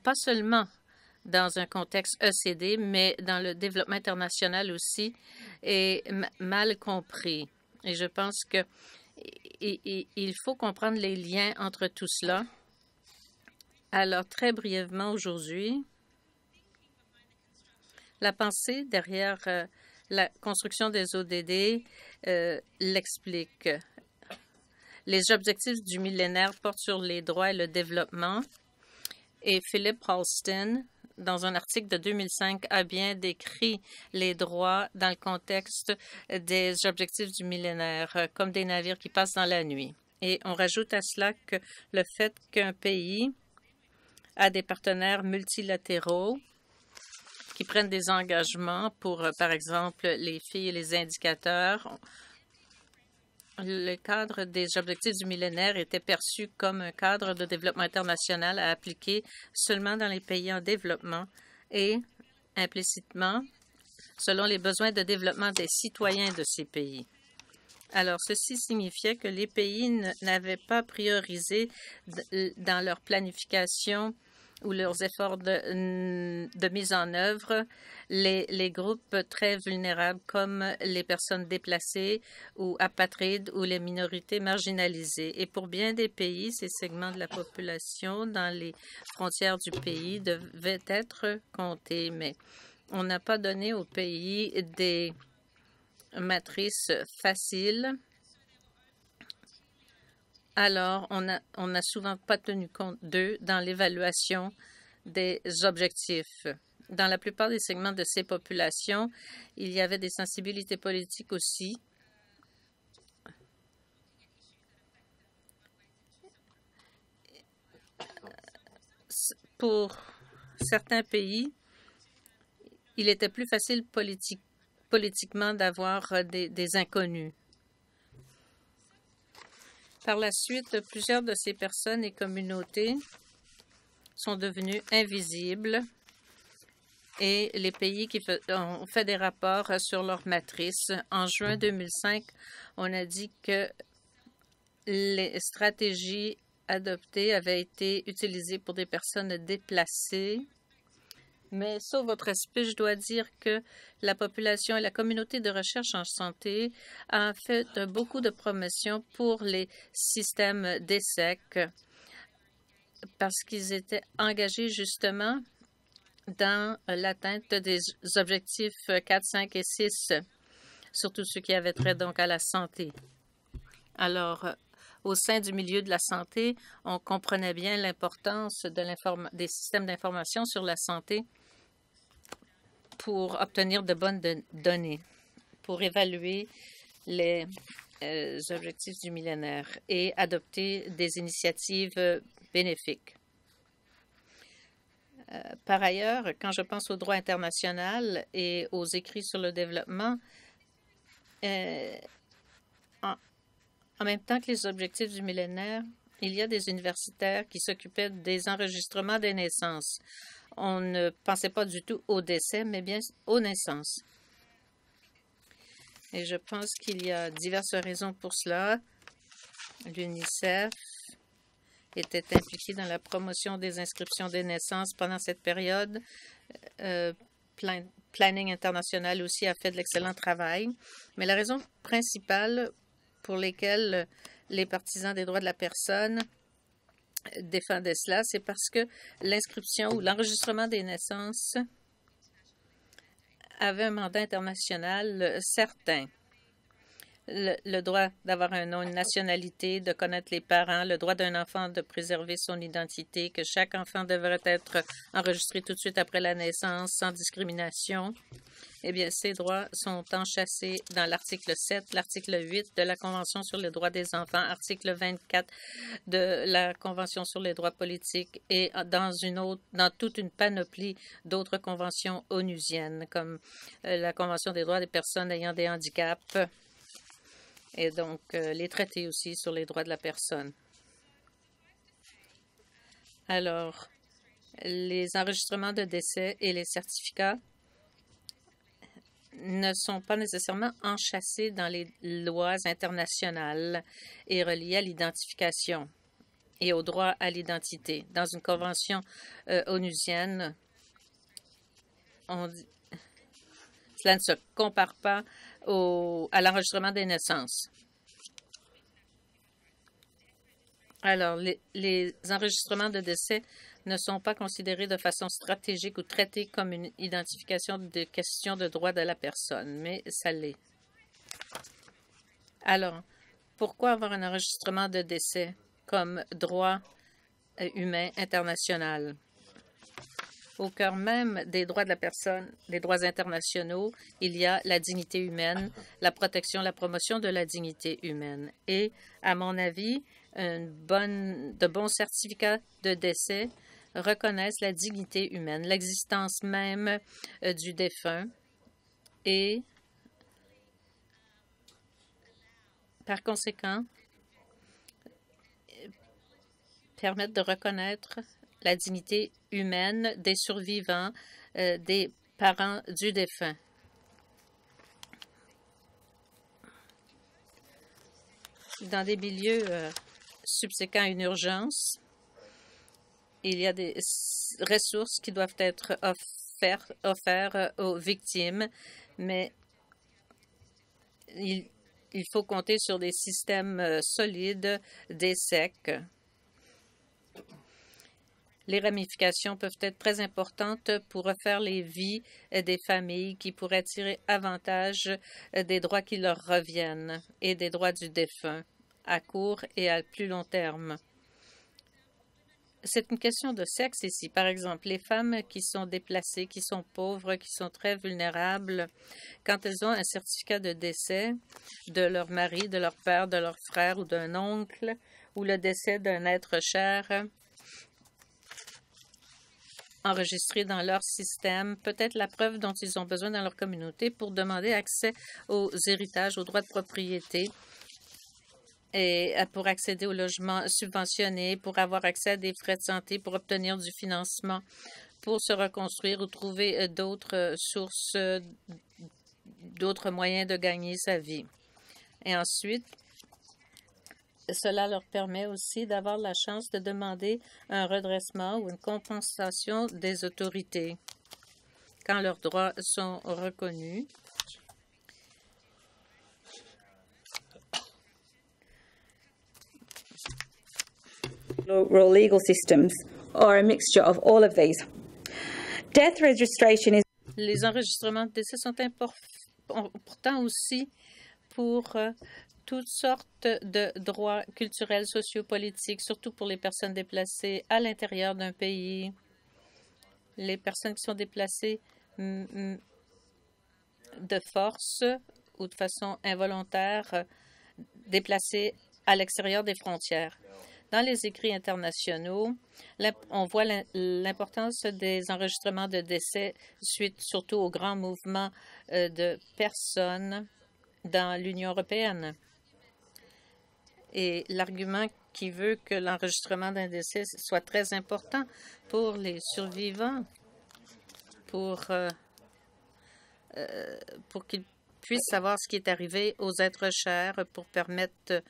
pas seulement dans un contexte ECD, mais dans le développement international aussi, est mal compris. Et je pense que il faut comprendre les liens entre tout cela. Alors, très brièvement aujourd'hui, la pensée derrière la construction des ODD l'explique. Les objectifs du millénaire portent sur les droits et le développement. Et Philip Halston, dans un article de 2005, a bien décrit les droits dans le contexte des objectifs du millénaire, comme des navires qui passent dans la nuit. Et on rajoute à cela que le fait qu'un pays a des partenaires multilatéraux qui prennent des engagements pour, par exemple, les filles et les indicateurs. Le cadre des objectifs du millénaire était perçu comme un cadre de développement international à appliquer seulement dans les pays en développement et implicitement selon les besoins de développement des citoyens de ces pays. Alors, ceci signifiait que les pays n'avaient pas priorisé dans leur planification ou leurs efforts de mise en œuvre les groupes très vulnérables comme les personnes déplacées ou apatrides ou les minorités marginalisées. Et pour bien des pays, ces segments de la population dans les frontières du pays devaient être comptés, mais on n'a pas donné aux pays des matrices faciles. Alors, on n'a souvent pas tenu compte d'eux dans l'évaluation des objectifs. Dans la plupart des segments de ces populations, il y avait des sensibilités politiques aussi. Pour certains pays, il était plus facile politiquement d'avoir des inconnus. Par la suite, plusieurs de ces personnes et communautés sont devenues invisibles et les pays qui ont fait des rapports sur leur matrice. En juin 2005, on a dit que les stratégies adoptées avaient été utilisées pour des personnes déplacées. Mais sauf votre respect, je dois dire que la population et la communauté de recherche en santé a fait beaucoup de promotions pour les systèmes d'ESSEC parce qu'ils étaient engagés justement dans l'atteinte des objectifs 4, 5 et 6, surtout ceux qui avaient trait donc à la santé. Alors, au sein du milieu de la santé, on comprenait bien l'importance des systèmes d'information sur la santé pour obtenir de bonnes données, pour évaluer les objectifs du millénaire et adopter des initiatives bénéfiques. Par ailleurs, quand je pense au droit international et aux écrits sur le développement, en même temps que les objectifs du millénaire, il y a des universitaires qui s'occupaient des enregistrements des naissances. On ne pensait pas du tout au décès, mais bien aux naissances. Et je pense qu'il y a diverses raisons pour cela. L'UNICEF était impliqué dans la promotion des inscriptions des naissances pendant cette période. Planning International aussi a fait de l'excellent travail. Mais la raison principale pour lesquelles les partisans des droits de la personne défendaient cela, c'est parce que l'inscription ou l'enregistrement des naissances avait un mandat international certain. Le droit d'avoir un nom, une nationalité, de connaître les parents, le droit d'un enfant de préserver son identité, que chaque enfant devrait être enregistré tout de suite après la naissance, sans discrimination. Eh bien, ces droits sont enchâssés dans l'article 7, l'article 8 de la Convention sur les droits des enfants, article 24 de la Convention sur les droits politiques et dans toute une panoplie d'autres conventions onusiennes, comme la Convention des droits des personnes ayant des handicaps et donc les traités aussi sur les droits de la personne. Alors, les enregistrements de décès et les certificats ne sont pas nécessairement enchâssés dans les lois internationales et reliés à l'identification et au droit à l'identité. Dans une convention onusienne, cela ne se compare pas à l'enregistrement des naissances. Alors, les enregistrements de décès ne sont pas considérés de façon stratégique ou traités comme une identification de questions de droit de la personne, mais ça l'est. Alors, pourquoi avoir un enregistrement de décès comme droit humain international? Au cœur même des droits de la personne, des droits internationaux, il y a la dignité humaine, la protection, la promotion de la dignité humaine. Et, à mon avis, de bons certificats de décès reconnaissent la dignité humaine, l'existence même du défunt et, par conséquent, permettent de reconnaître la dignité humaine des survivants, des parents du défunt. Dans des milieux subséquents à une urgence, il y a des ressources qui doivent être offertes aux victimes, mais il faut compter sur des systèmes solides d'ESSEC. Les ramifications peuvent être très importantes pour refaire les vies des familles qui pourraient tirer avantage des droits qui leur reviennent et des droits du défunt à court et à plus long terme. C'est une question de sexe ici. Par exemple, les femmes qui sont déplacées, qui sont pauvres, qui sont très vulnérables, quand elles ont un certificat de décès de leur mari, de leur père, de leur frère ou d'un oncle, ou le décès d'un être cher, enregistré dans leur système, peut-être la preuve dont ils ont besoin dans leur communauté pour demander accès aux héritages, aux droits de propriété et pour accéder au logement subventionné, pour avoir accès à des frais de santé, pour obtenir du financement, pour se reconstruire ou trouver d'autres sources, d'autres moyens de gagner sa vie. Et ensuite, cela leur permet aussi d'avoir la chance de demander un redressement ou une compensation des autorités quand leurs droits sont reconnus. Rural legal systems or a mixture of all of these. Death registration is Les enregistrements de décès sont importants aussi pour toutes sortes de droits culturels, sociopolitiques, surtout pour les personnes déplacées à l'intérieur d'un pays. Les personnes qui sont déplacées de force ou de façon involontaire, déplacées à l'extérieur des frontières. Dans les écrits internationaux, on voit l'importance des enregistrements de décès suite surtout au grand mouvement de personnes dans l'Union européenne. Et l'argument qui veut que l'enregistrement d'un décès soit très important pour les survivants, pour qu'ils puissent savoir ce qui est arrivé aux êtres chers, pour permettre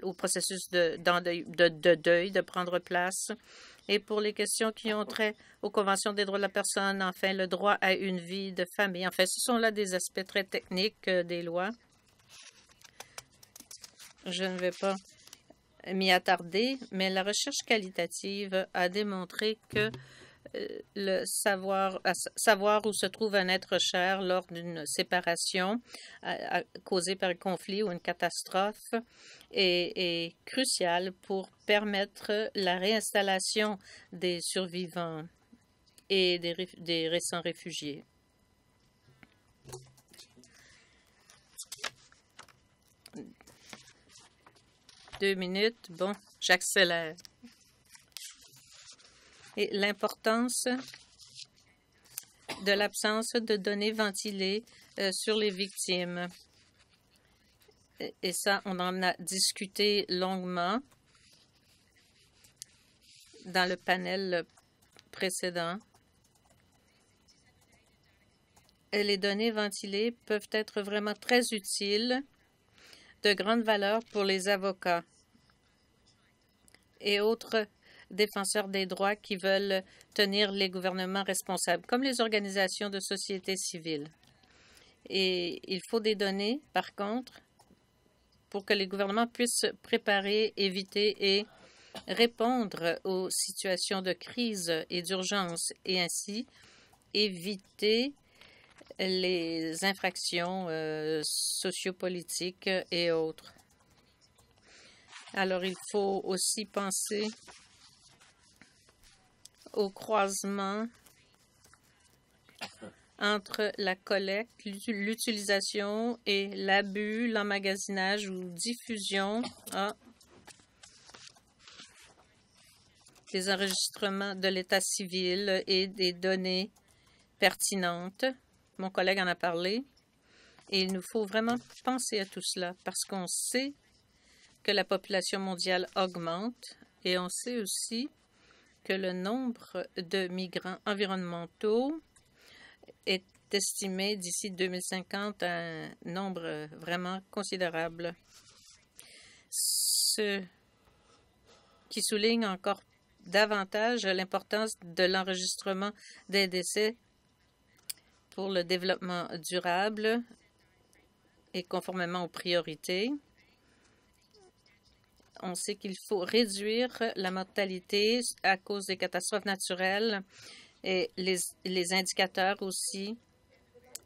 au processus de deuil de prendre place, et pour les questions qui ont trait aux conventions des droits de la personne, enfin, le droit à une vie de famille. Enfin, ce sont là des aspects très techniques des lois. Je ne vais pas m'y attarder, mais la recherche qualitative a démontré que le savoir où se trouve un être cher lors d'une séparation causée par un conflit ou une catastrophe est crucial pour permettre la réinstallation des survivants et des récents réfugiés. Deux minutes. Bon, j'accélère. Et l'importance de l'absence de données ventilées sur les victimes. Et ça, on en a discuté longuement dans le panel précédent. Et les données ventilées peuvent être vraiment très utiles, de grande valeur pour les avocats et autres défenseurs des droits qui veulent tenir les gouvernements responsables, comme les organisations de société civile. Et il faut des données, par contre, pour que les gouvernements puissent préparer, éviter et répondre aux situations de crise et d'urgence et ainsi éviter les infractions sociopolitiques et autres. Alors, il faut aussi penser au croisement entre la collecte, l'utilisation et l'abus, l'emmagasinage ou diffusion des enregistrements de l'état civil et des données pertinentes. Mon collègue en a parlé. Et il nous faut vraiment penser à tout cela parce qu'on sait que la population mondiale augmente et on sait aussi que le nombre de migrants environnementaux est estimé d'ici 2050 à un nombre vraiment considérable. ce qui souligne encore davantage l'importance de l'enregistrement des décès pour le développement durable et conformément aux priorités. On sait qu'il faut réduire la mortalité à cause des catastrophes naturelles et les indicateurs aussi.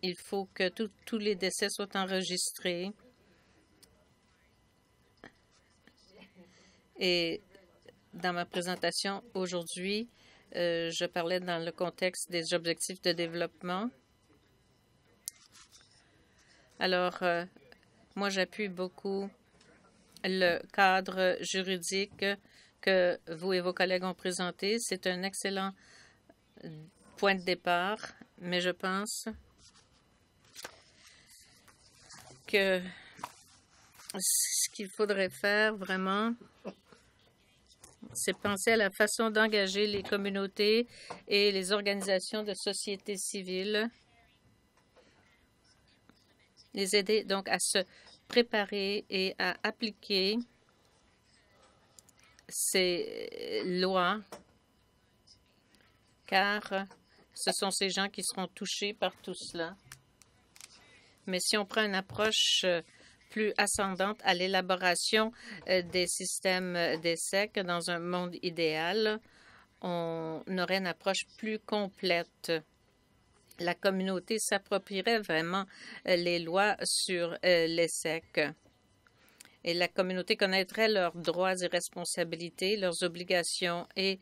Il faut que tous les décès soient enregistrés. Et dans ma présentation aujourd'hui, je parlais dans le contexte des objectifs de développement. Alors, moi, j'appuie beaucoup le cadre juridique que vous et vos collègues ont présenté. C'est un excellent point de départ, mais je pense que ce qu'il faudrait faire vraiment, c'est penser à la façon d'engager les communautés et les organisations de société civile, les aider donc à se préparer et à appliquer ces lois, car ce sont ces gens qui seront touchés par tout cela. Mais si on prend une approche plus ascendante à l'élaboration des systèmes d'essai, dans un monde idéal, on aurait une approche plus complète. La communauté s'approprierait vraiment les lois sur l'ESSEC. Et la communauté connaîtrait leurs droits et responsabilités, leurs obligations. Et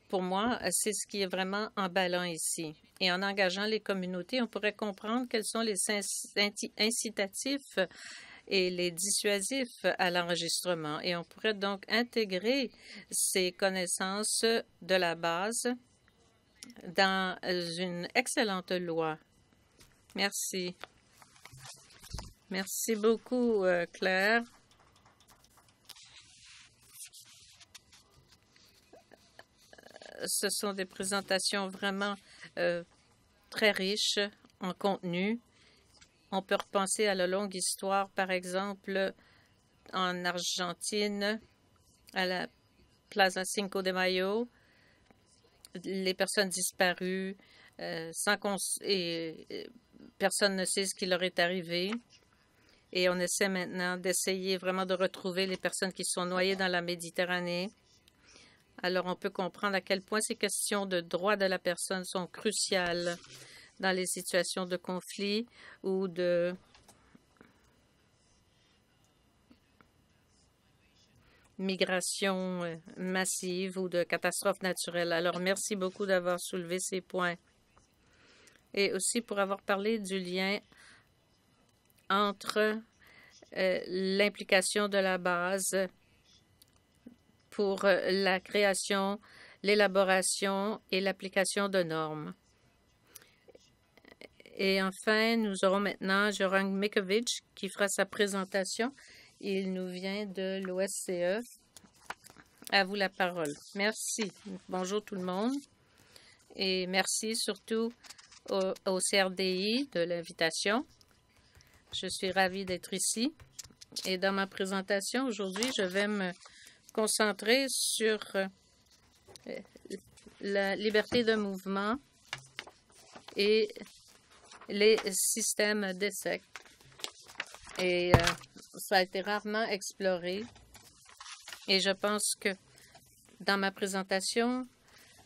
pour moi, c'est ce qui est vraiment emballant ici. Et en engageant les communautés, on pourrait comprendre quels sont les incitatifs et les dissuasifs à l'enregistrement. Et on pourrait donc intégrer ces connaissances de la base dans une excellente loi. Merci. Merci beaucoup, Claire. Ce sont des présentations vraiment très riches en contenu. On peut repenser à la longue histoire, par exemple, en Argentine, à la Plaza Cinco de Mayo, les personnes disparues, personne ne sait ce qui leur est arrivé. Et on essaie maintenant d'essayer vraiment de retrouver les personnes qui sont noyées dans la Méditerranée. Alors, on peut comprendre à quel point ces questions de droits de la personne sont cruciales dans les situations de conflit ou de migration massive ou de catastrophes naturelles. Alors, merci beaucoup d'avoir soulevé ces points et aussi pour avoir parlé du lien entre l'implication de la base pour la création, l'élaboration et l'application de normes. Et enfin, nous aurons maintenant Zoran Mikovic qui fera sa présentation. Il nous vient de l'OSCE. À vous la parole. Merci. Bonjour tout le monde. Et merci surtout au CRDI de l'invitation. Je suis ravie d'être ici. Et dans ma présentation aujourd'hui, je vais me concentrer sur la liberté de mouvement et les systèmes d'essai. Et ça a été rarement exploré. Et je pense que dans ma présentation,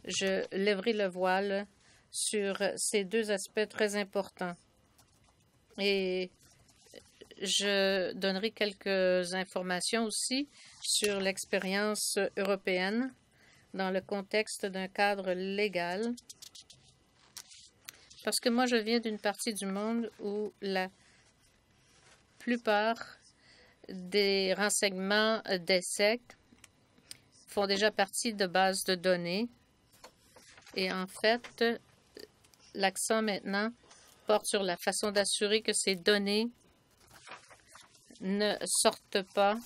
je lèverai le voile sur ces deux aspects très importants. Et je donnerai quelques informations aussi sur l'expérience européenne dans le contexte d'un cadre légal. Parce que moi, je viens d'une partie du monde où la plupart des renseignements d'ESSEC font déjà partie de bases de données. Et en fait, l'accent maintenant porte sur la façon d'assurer que ces données ne sortent pas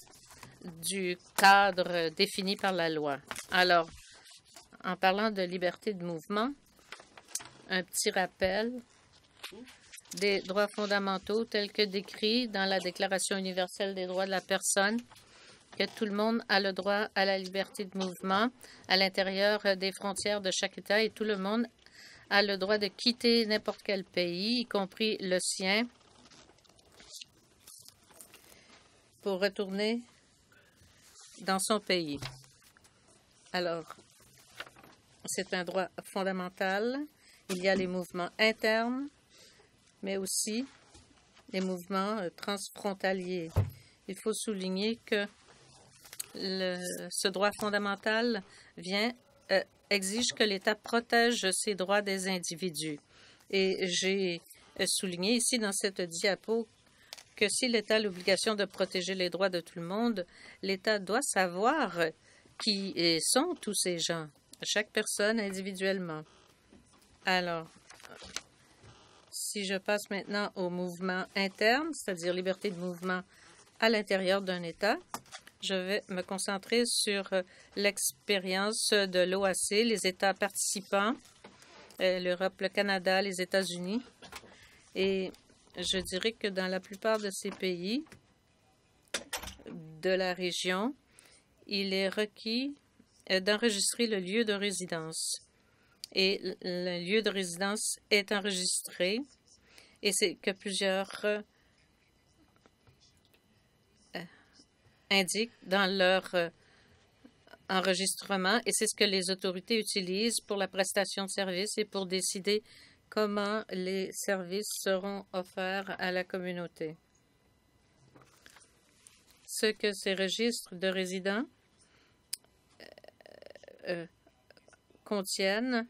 du cadre défini par la loi. Alors, en parlant de liberté de mouvement, un petit rappel des droits fondamentaux tels que décrits dans la Déclaration universelle des droits de la personne que tout le monde a le droit à la liberté de mouvement à l'intérieur des frontières de chaque État et tout le monde a le droit de quitter n'importe quel pays, y compris le sien, pour retourner dans son pays. Alors, c'est un droit fondamental. Il y a les mouvements internes, mais aussi les mouvements transfrontaliers. Il faut souligner que ce droit fondamental exige que l'État protège ses droits des individus. Et j'ai souligné ici dans cette diapo que si l'État a l'obligation de protéger les droits de tout le monde, l'État doit savoir qui sont tous ces gens, chaque personne individuellement. Alors, si je passe maintenant au mouvement interne, c'est-à-dire liberté de mouvement à l'intérieur d'un État, je vais me concentrer sur l'expérience de l'OAC, les États participants, l'Europe, le Canada, les États-Unis. Et je dirais que dans la plupart de ces pays de la région, il est requis d'enregistrer le lieu de résidence. Et le lieu de résidence est enregistré et c'est que plusieurs indiquent dans leur enregistrement et c'est ce que les autorités utilisent pour la prestation de services et pour décider comment les services seront offerts à la communauté. Ce que ces registres de résidents contiennent,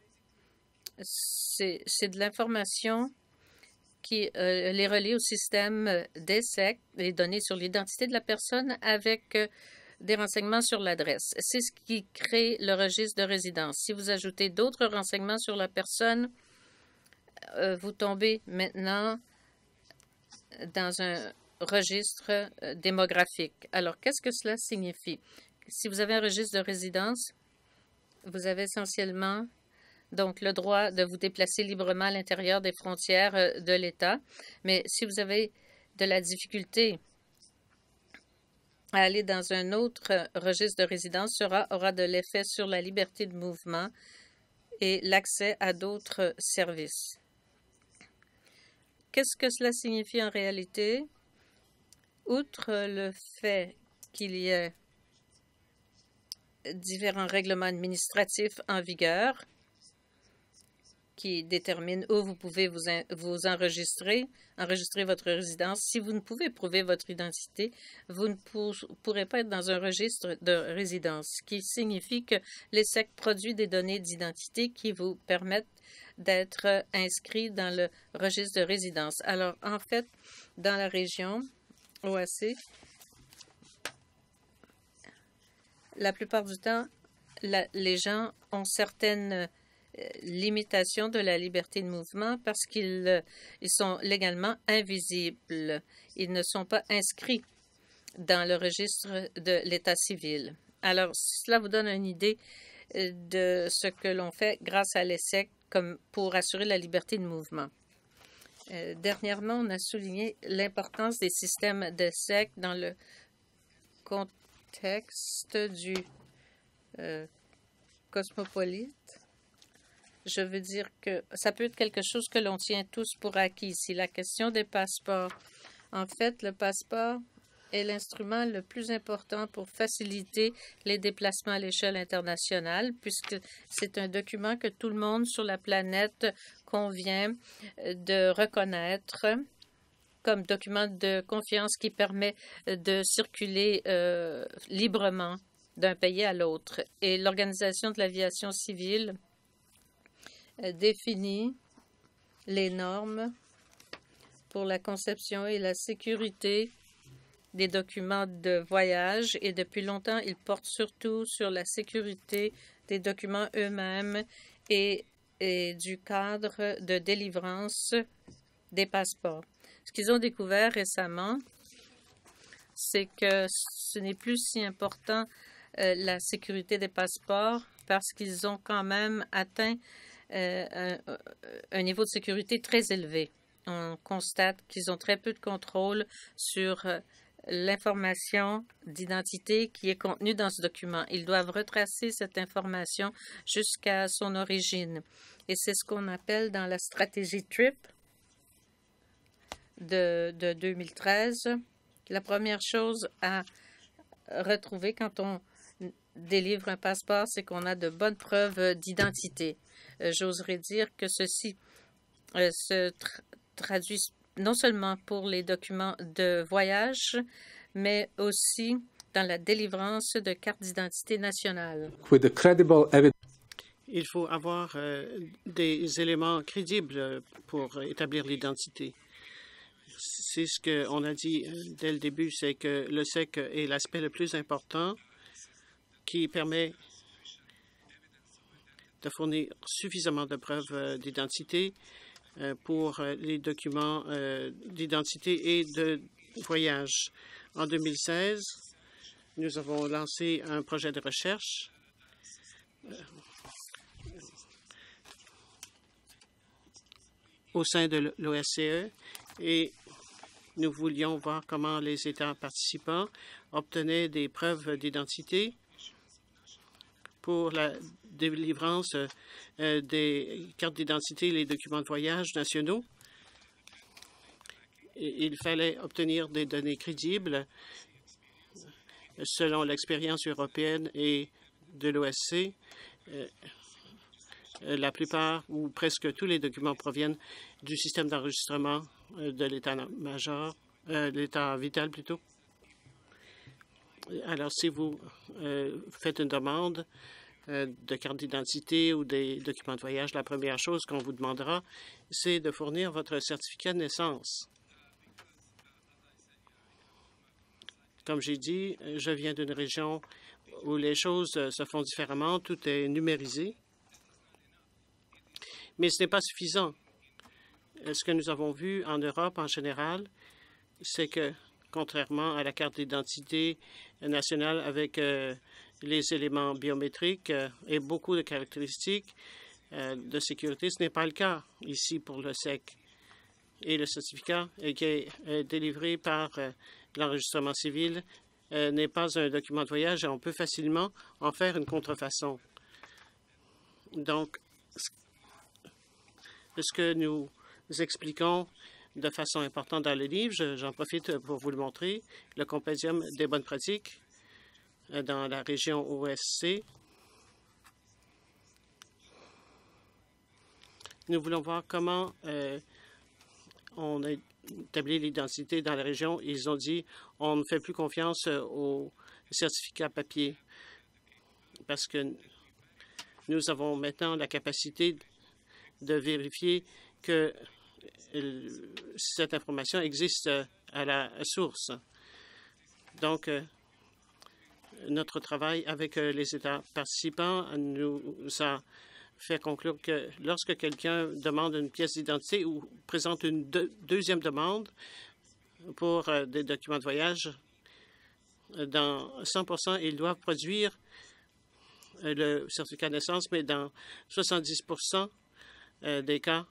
c'est de l'information qui les relie au système d'ESSEC, les données sur l'identité de la personne avec des renseignements sur l'adresse. C'est ce qui crée le registre de résidence. Si vous ajoutez d'autres renseignements sur la personne, vous tombez maintenant dans un registre démographique. Alors, qu'est-ce que cela signifie? Si vous avez un registre de résidence, vous avez essentiellement donc le droit de vous déplacer librement à l'intérieur des frontières de l'État. Mais si vous avez de la difficulté à aller dans un autre registre de résidence, aura de l'effet sur la liberté de mouvement et l'accès à d'autres services. Qu'est-ce que cela signifie en réalité? Outre le fait qu'il y ait différents règlements administratifs en vigueur qui déterminent où vous pouvez vous enregistrer votre résidence. Si vous ne pouvez prouver votre identité, vous ne pourrez pas être dans un registre de résidence, ce qui signifie que l'ESSEC produit des données d'identité qui vous permettent d'être inscrit dans le registre de résidence. Alors, en fait, dans la région OAC, la plupart du temps, les gens ont certaines limitations de la liberté de mouvement parce qu'ils sont légalement invisibles. Ils ne sont pas inscrits dans le registre de l'État civil. Alors, cela vous donne une idée de ce que l'on fait grâce à l'ESSEC comme pour assurer la liberté de mouvement. Dernièrement, on a souligné l'importance des systèmes d'ESSEC dans le contexte du cosmopolite. Je veux dire que ça peut être quelque chose que l'on tient tous pour acquis ici. La question des passeports. En fait, le passeport est l'instrument le plus important pour faciliter les déplacements à l'échelle internationale, puisque c'est un document que tout le monde sur la planète convient de reconnaître comme document de confiance qui permet de circuler librement d'un pays à l'autre. Et l'Organisation de l'aviation civile définit les normes pour la conception et la sécurité des documents de voyage et depuis longtemps, il porte surtout sur la sécurité des documents eux-mêmes et du cadre de délivrance des passeports. Ce qu'ils ont découvert récemment, c'est que ce n'est plus si important la sécurité des passeports parce qu'ils ont quand même atteint un niveau de sécurité très élevé. On constate qu'ils ont très peu de contrôle sur l'information d'identité qui est contenue dans ce document. Ils doivent retracer cette information jusqu'à son origine. Et c'est ce qu'on appelle dans la stratégie TRIP de 2013. La première chose à retrouver quand on délivre un passeport, c'est qu'on a de bonnes preuves d'identité. J'oserais dire que ceci se traduit non seulement pour les documents de voyage, mais aussi dans la délivrance de cartes d'identité nationales. Il faut avoir des éléments crédibles pour établir l'identité. C'est ce qu'on a dit dès le début, c'est que le SEC est l'aspect le plus important qui permet de fournir suffisamment de preuves d'identité pour les documents d'identité et de voyage. En 2016, nous avons lancé un projet de recherche au sein de l'OSCE et nous voulions voir comment les États participants obtenaient des preuves d'identité pour la délivrance des cartes d'identité et les documents de voyage nationaux. Et il fallait obtenir des données crédibles selon l'expérience européenne et de l'OSCE. La plupart ou presque tous les documents proviennent du système d'enregistrement de l'état-major, l'état vital plutôt. Alors, si vous faites une demande de carte d'identité ou des documents de voyage, la première chose qu'on vous demandera, c'est de fournir votre certificat de naissance. Comme j'ai dit, je viens d'une région où les choses se font différemment, tout est numérisé. Mais ce n'est pas suffisant. Ce que nous avons vu en Europe en général, c'est que, contrairement à la carte d'identité nationale avec les éléments biométriques et beaucoup de caractéristiques de sécurité, ce n'est pas le cas ici pour le SEC. Et le certificat qui est délivré par l'enregistrement civil n'est pas un document de voyage et on peut facilement en faire une contrefaçon. Donc, ce que nous expliquons de façon importante dans le livre, j'en profite pour vous le montrer, le compendium des bonnes pratiques dans la région OSC. Nous voulons voir comment on a établi l'identité dans la région. Ils ont dit on ne fait plus confiance aux certificats papier parce que nous avons maintenant la capacité de vérifier que cette information existe à la source. Donc, notre travail avec les États participants nous a fait conclure que lorsque quelqu'un demande une pièce d'identité ou présente une deuxième demande pour des documents de voyage, dans 100 ils doivent produire le certificat de naissance, mais dans 70 des cas,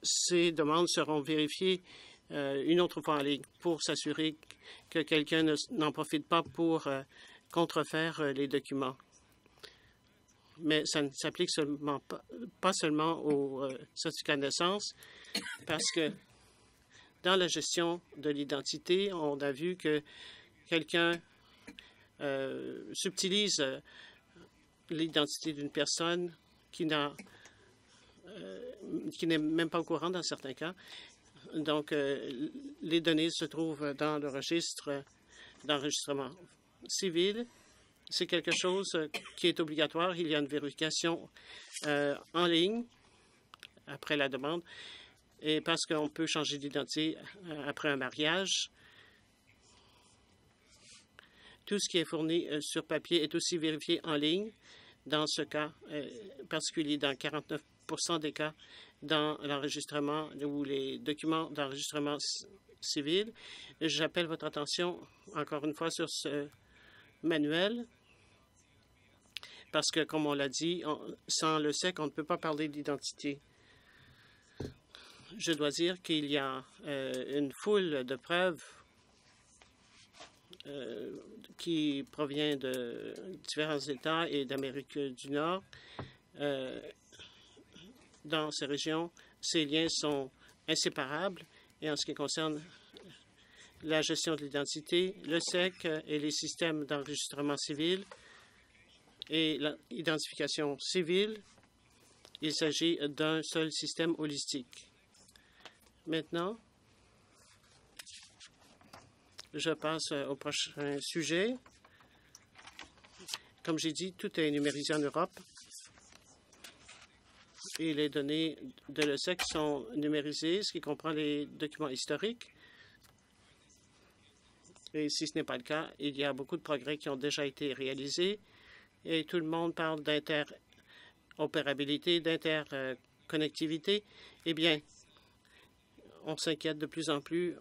ces demandes seront vérifiées une autre fois en ligne pour s'assurer que quelqu'un n'en profite pas pour contrefaire les documents. Mais ça ne s'applique pas seulement au certificat de naissance, parce que dans la gestion de l'identité, on a vu que quelqu'un subtilise l'identité d'une personne qui n'est même pas au courant dans certains cas. Donc, les données se trouvent dans le registre d'enregistrement civil. C'est quelque chose qui est obligatoire. Il y a une vérification en ligne après la demande. Et parce qu'on peut changer d'identité après un mariage, tout ce qui est fourni sur papier est aussi vérifié en ligne. Dans ce cas particulier, dans 49 des cas, dans l'enregistrement ou les documents d'enregistrement civil. J'appelle votre attention encore une fois sur ce manuel parce que, comme on l'a dit, sans le SEC, on ne peut pas parler d'identité. Je dois dire qu'il y a une foule de preuves qui provient de différents États et d'Amérique du Nord. Dans ces régions, ces liens sont inséparables. Et en ce qui concerne la gestion de l'identité, le SEC et les systèmes d'enregistrement civil et l'identification civile, il s'agit d'un seul système holistique. Maintenant, je passe au prochain sujet. Comme j'ai dit, tout est numérisé en Europe et les données de l'ESSEC sont numérisées, ce qui comprend les documents historiques. Et si ce n'est pas le cas, il y a beaucoup de progrès qui ont déjà été réalisés et tout le monde parle d'interopérabilité, d'interconnectivité. Eh bien, on s'inquiète de plus en plus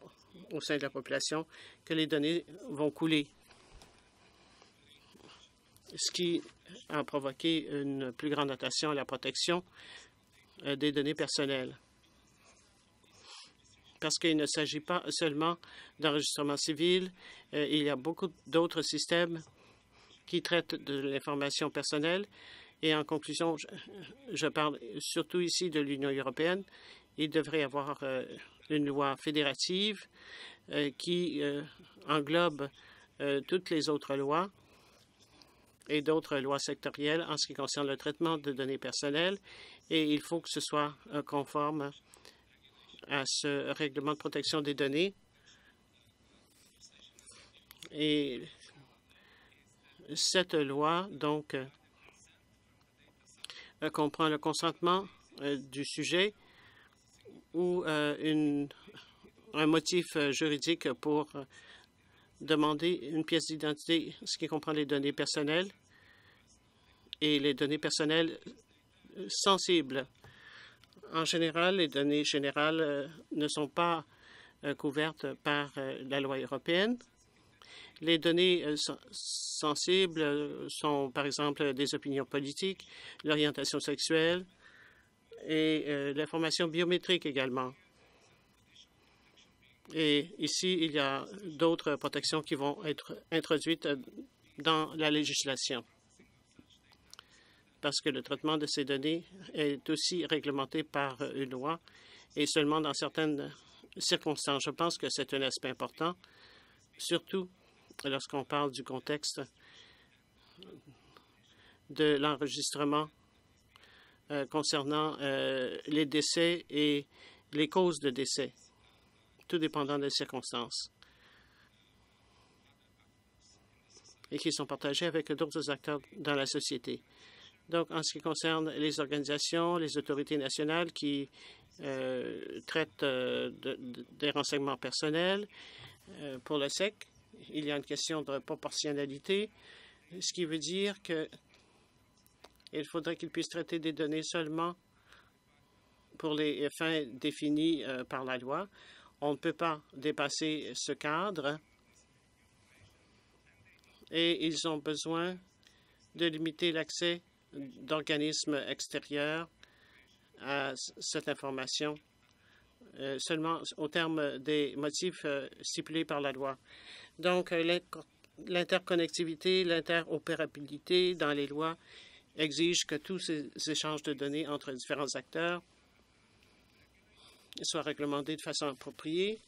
au sein de la population que les données vont couler, ce qui a provoqué une plus grande attention à la protection des données personnelles. Parce qu'il ne s'agit pas seulement d'enregistrement civil, il y a beaucoup d'autres systèmes qui traitent de l'information personnelle. Et en conclusion, je parle surtout ici de l'Union européenne. Il devrait y avoir une loi fédérative qui englobe toutes les autres lois et d'autres lois sectorielles en ce qui concerne le traitement de données personnelles. Et il faut que ce soit conforme à ce règlement de protection des données. Et cette loi, donc, comprend le consentement du sujet ou un motif juridique pour demander une pièce d'identité, ce qui comprend les données personnelles et les données personnelles sensibles. En général, les données générales ne sont pas couvertes par la loi européenne. Les données sensibles sont, par exemple, des opinions politiques, l'orientation sexuelle et l'information biométrique également. Et ici, il y a d'autres protections qui vont être introduites dans la législation, parce que le traitement de ces données est aussi réglementé par une loi et seulement dans certaines circonstances. Je pense que c'est un aspect important, surtout lorsqu'on parle du contexte de l'enregistrement concernant les décès et les causes de décès, tout dépendant des circonstances, et qui sont partagés avec d'autres acteurs dans la société. Donc, en ce qui concerne les organisations, les autorités nationales qui traitent des renseignements personnels, pour le SEC, il y a une question de proportionnalité, ce qui veut dire qu'il faudrait qu'ils puissent traiter des données seulement pour les fins définies par la loi. On ne peut pas dépasser ce cadre et ils ont besoin de limiter l'accès d'organismes extérieurs à cette information seulement au terme des motifs stipulés par la loi. Donc, l'interconnectivité, l'interopérabilité dans les lois exigent que tous ces échanges de données entre différents acteurs soient réglementés de façon appropriée,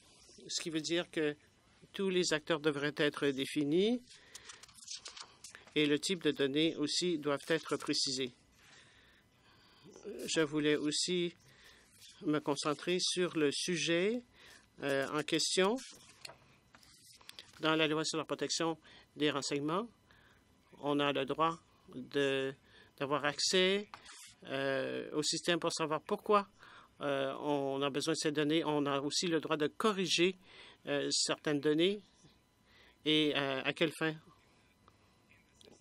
ce qui veut dire que tous les acteurs devraient être définis et le type de données aussi doivent être précisés. Je voulais aussi me concentrer sur le sujet en question. Dans la loi sur la protection des renseignements, on a le droit d'avoir accès au système pour savoir pourquoi on a besoin de ces données. On a aussi le droit de corriger certaines données et à quelle fin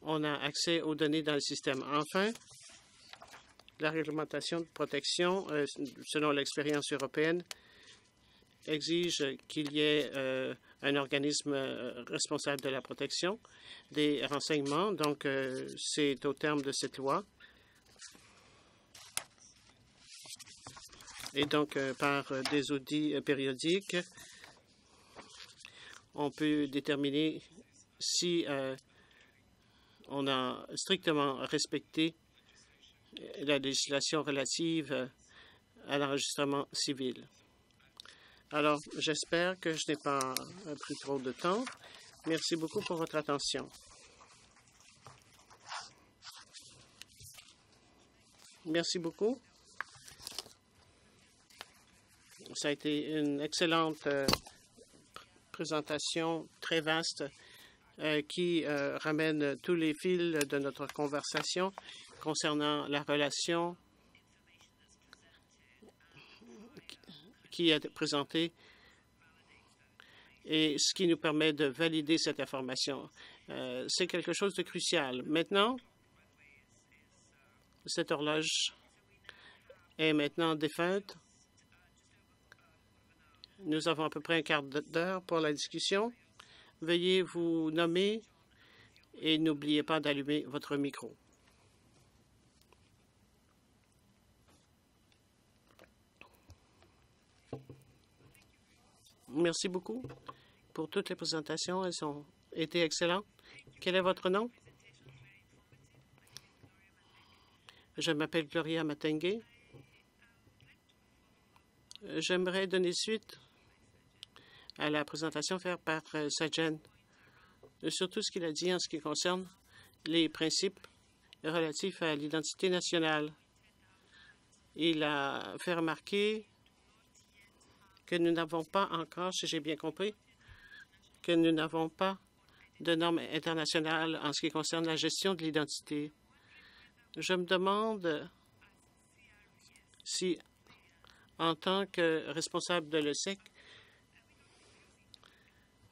on a accès aux données dans le système. Enfin, la réglementation de protection, selon l'expérience européenne, exige qu'il y ait un organisme responsable de la protection des renseignements. Donc, c'est au terme de cette loi. Et donc, par des audits périodiques, on peut déterminer si on a strictement respecté la législation relative à l'enregistrement civil. Alors, j'espère que je n'ai pas pris trop de temps. Merci beaucoup pour votre attention. Merci beaucoup. Ça a été une excellente présentation très vaste qui ramène tous les fils de notre conversation concernant la relation qui est présentée et ce qui nous permet de valider cette information. C'est quelque chose de crucial. Maintenant, cette horloge est maintenant défunte. Nous avons à peu près un quart d'heure pour la discussion. Veuillez vous nommer et n'oubliez pas d'allumer votre micro. Merci beaucoup pour toutes les présentations. Elles ont été excellentes. Quel est votre nom? Je m'appelle Gloria Matengue. J'aimerais donner suite à la présentation faite par Sajen sur tout ce qu'il a dit en ce qui concerne les principes relatifs à l'identité nationale. Il a fait remarquer que nous n'avons pas encore, si j'ai bien compris, que nous n'avons pas de normes internationales en ce qui concerne la gestion de l'identité. Je me demande si, en tant que responsable de l'ESSEC,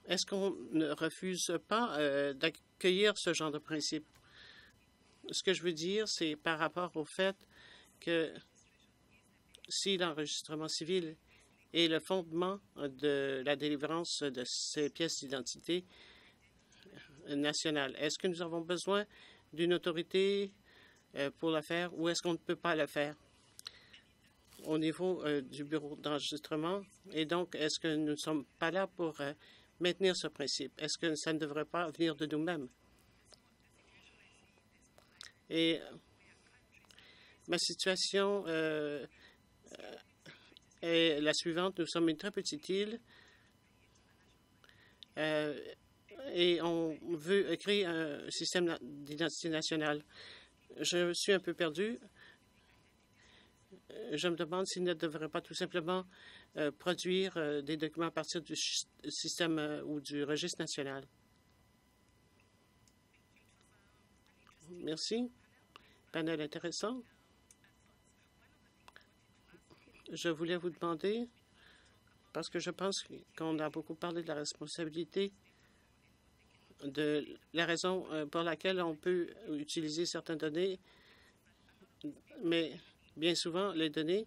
est-ce qu'on ne refuse pas d'accueillir ce genre de principe? Ce que je veux dire, c'est par rapport au fait que si l'enregistrement civil est le fondement de la délivrance de ces pièces d'identité nationale, est-ce que nous avons besoin d'une autorité pour le faire ou est-ce qu'on ne peut pas le faire au niveau du bureau d'enregistrement? Et donc, est-ce que nous ne sommes pas là pour maintenir ce principe? Est-ce que ça ne devrait pas venir de nous-mêmes? Et ma situation est la suivante. Nous sommes une très petite île et on veut créer un système d'identité nationale. Je suis un peu perdu. Je me demande s'il ne devrait pas tout simplement produire des documents à partir du système ou du registre national. Merci. Panel intéressant. Je voulais vous demander, parce que je pense qu'on a beaucoup parlé de la responsabilité, de la raison pour laquelle on peut utiliser certaines données, mais bien souvent, les données,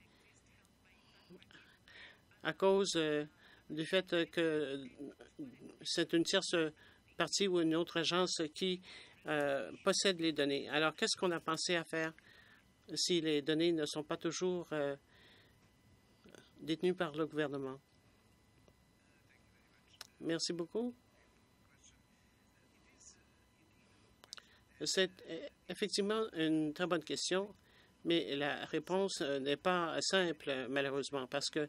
à cause du fait que c'est une tierce partie ou une autre agence qui possède les données. Alors, qu'est-ce qu'on a pensé à faire si les données ne sont pas toujours détenues par le gouvernement? Merci beaucoup. C'est effectivement une très bonne question, mais la réponse n'est pas simple, malheureusement, parce que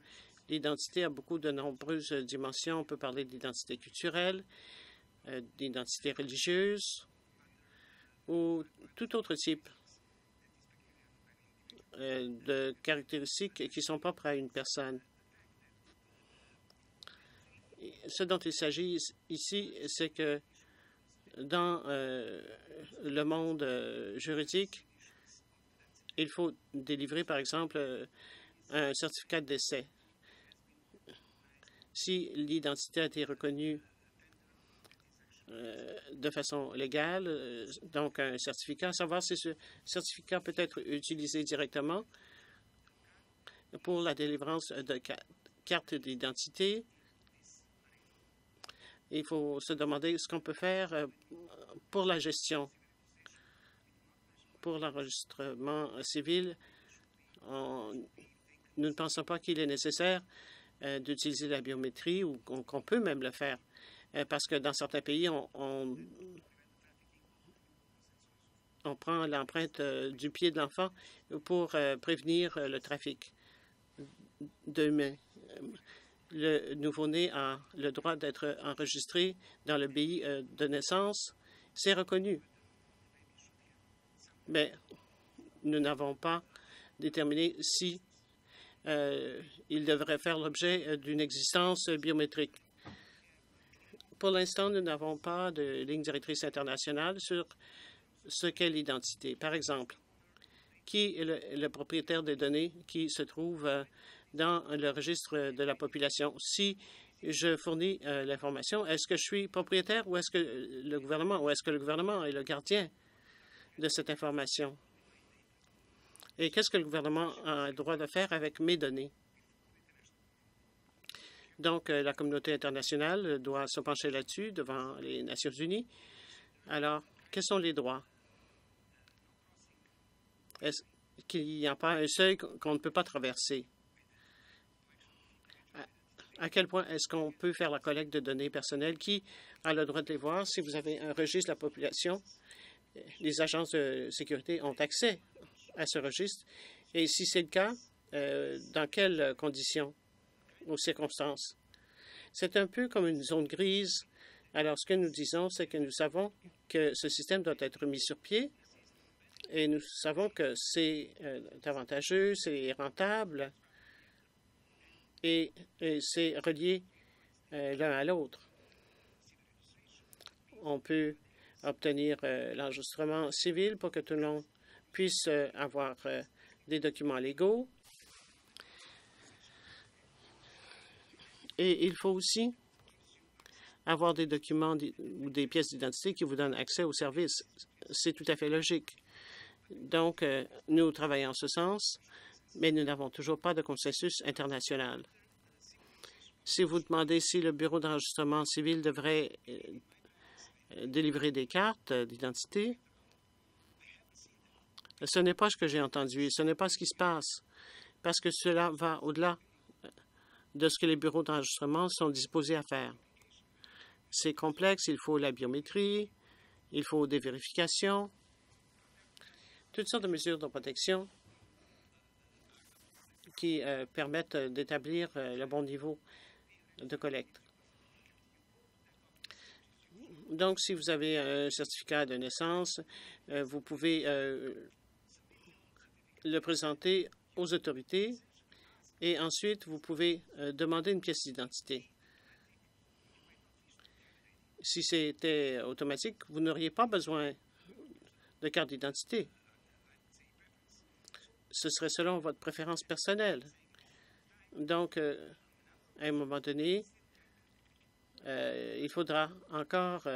l'identité a de nombreuses dimensions. On peut parler d'identité culturelle, d'identité religieuse ou tout autre type de caractéristiques qui sont propres à une personne. Ce dont il s'agit ici, c'est que dans le monde juridique, il faut délivrer, par exemple, un certificat de décès. Si l'identité a été reconnue de façon légale, donc un certificat, savoir si ce certificat peut être utilisé directement pour la délivrance de cartes d'identité. Il faut se demander ce qu'on peut faire pour la gestion. Pour l'enregistrement civil, nous ne pensons pas qu'il est nécessaire d'utiliser la biométrie ou qu'on peut même le faire. parce que dans certains pays, on prend l'empreinte du pied de l'enfant pour prévenir le trafic d'humains. Le nouveau-né a le droit d'être enregistré dans le pays de naissance. C'est reconnu. Mais nous n'avons pas déterminé si il devrait faire l'objet d'une existence biométrique. Pour l'instant, nous n'avons pas de ligne directrice internationale sur ce qu'est l'identité. Par exemple, qui est le propriétaire des données qui se trouve dans le registre de la population? Si je fournis l'information, est-ce que je suis propriétaire ou est-ce que le gouvernement est le gardien de cette information? Et qu'est-ce que le gouvernement a le droit de faire avec mes données? Donc, la communauté internationale doit se pencher là-dessus devant les Nations unies. Alors, quels sont les droits? Est-ce qu'il n'y a pas un seuil qu'on ne peut pas traverser? À quel point est-ce qu'on peut faire la collecte de données personnelles? Qui a le droit de les voir? Si vous avez un registre de la population, les agences de sécurité ont accès à ce registre. Et si c'est le cas, dans quelles conditions ou circonstances? C'est un peu comme une zone grise. Alors, ce que nous disons, c'est que nous savons que ce système doit être mis sur pied et nous savons que c'est avantageux, c'est rentable et c'est relié l'un à l'autre. On peut obtenir l'enregistrement civil pour que tout le monde puisse avoir des documents légaux. Et il faut aussi avoir des documents ou des pièces d'identité qui vous donnent accès aux services. C'est tout à fait logique. Donc, nous travaillons en ce sens, mais nous n'avons toujours pas de consensus international. Si vous demandez si le Bureau d'enregistrement civil devrait délivrer des cartes d'identité, ce n'est pas ce que j'ai entendu, ce n'est pas ce qui se passe, parce que cela va au-delà de ce que les bureaux d'enregistrement sont disposés à faire. C'est complexe, il faut la biométrie, il faut des vérifications, toutes sortes de mesures de protection qui permettent d'établir le bon niveau de collecte. Donc, si vous avez un certificat de naissance, vous pouvez le présenter aux autorités et ensuite, vous pouvez demander une pièce d'identité. Si c'était automatique, vous n'auriez pas besoin de carte d'identité. Ce serait selon votre préférence personnelle. Donc, à un moment donné, il faudra encore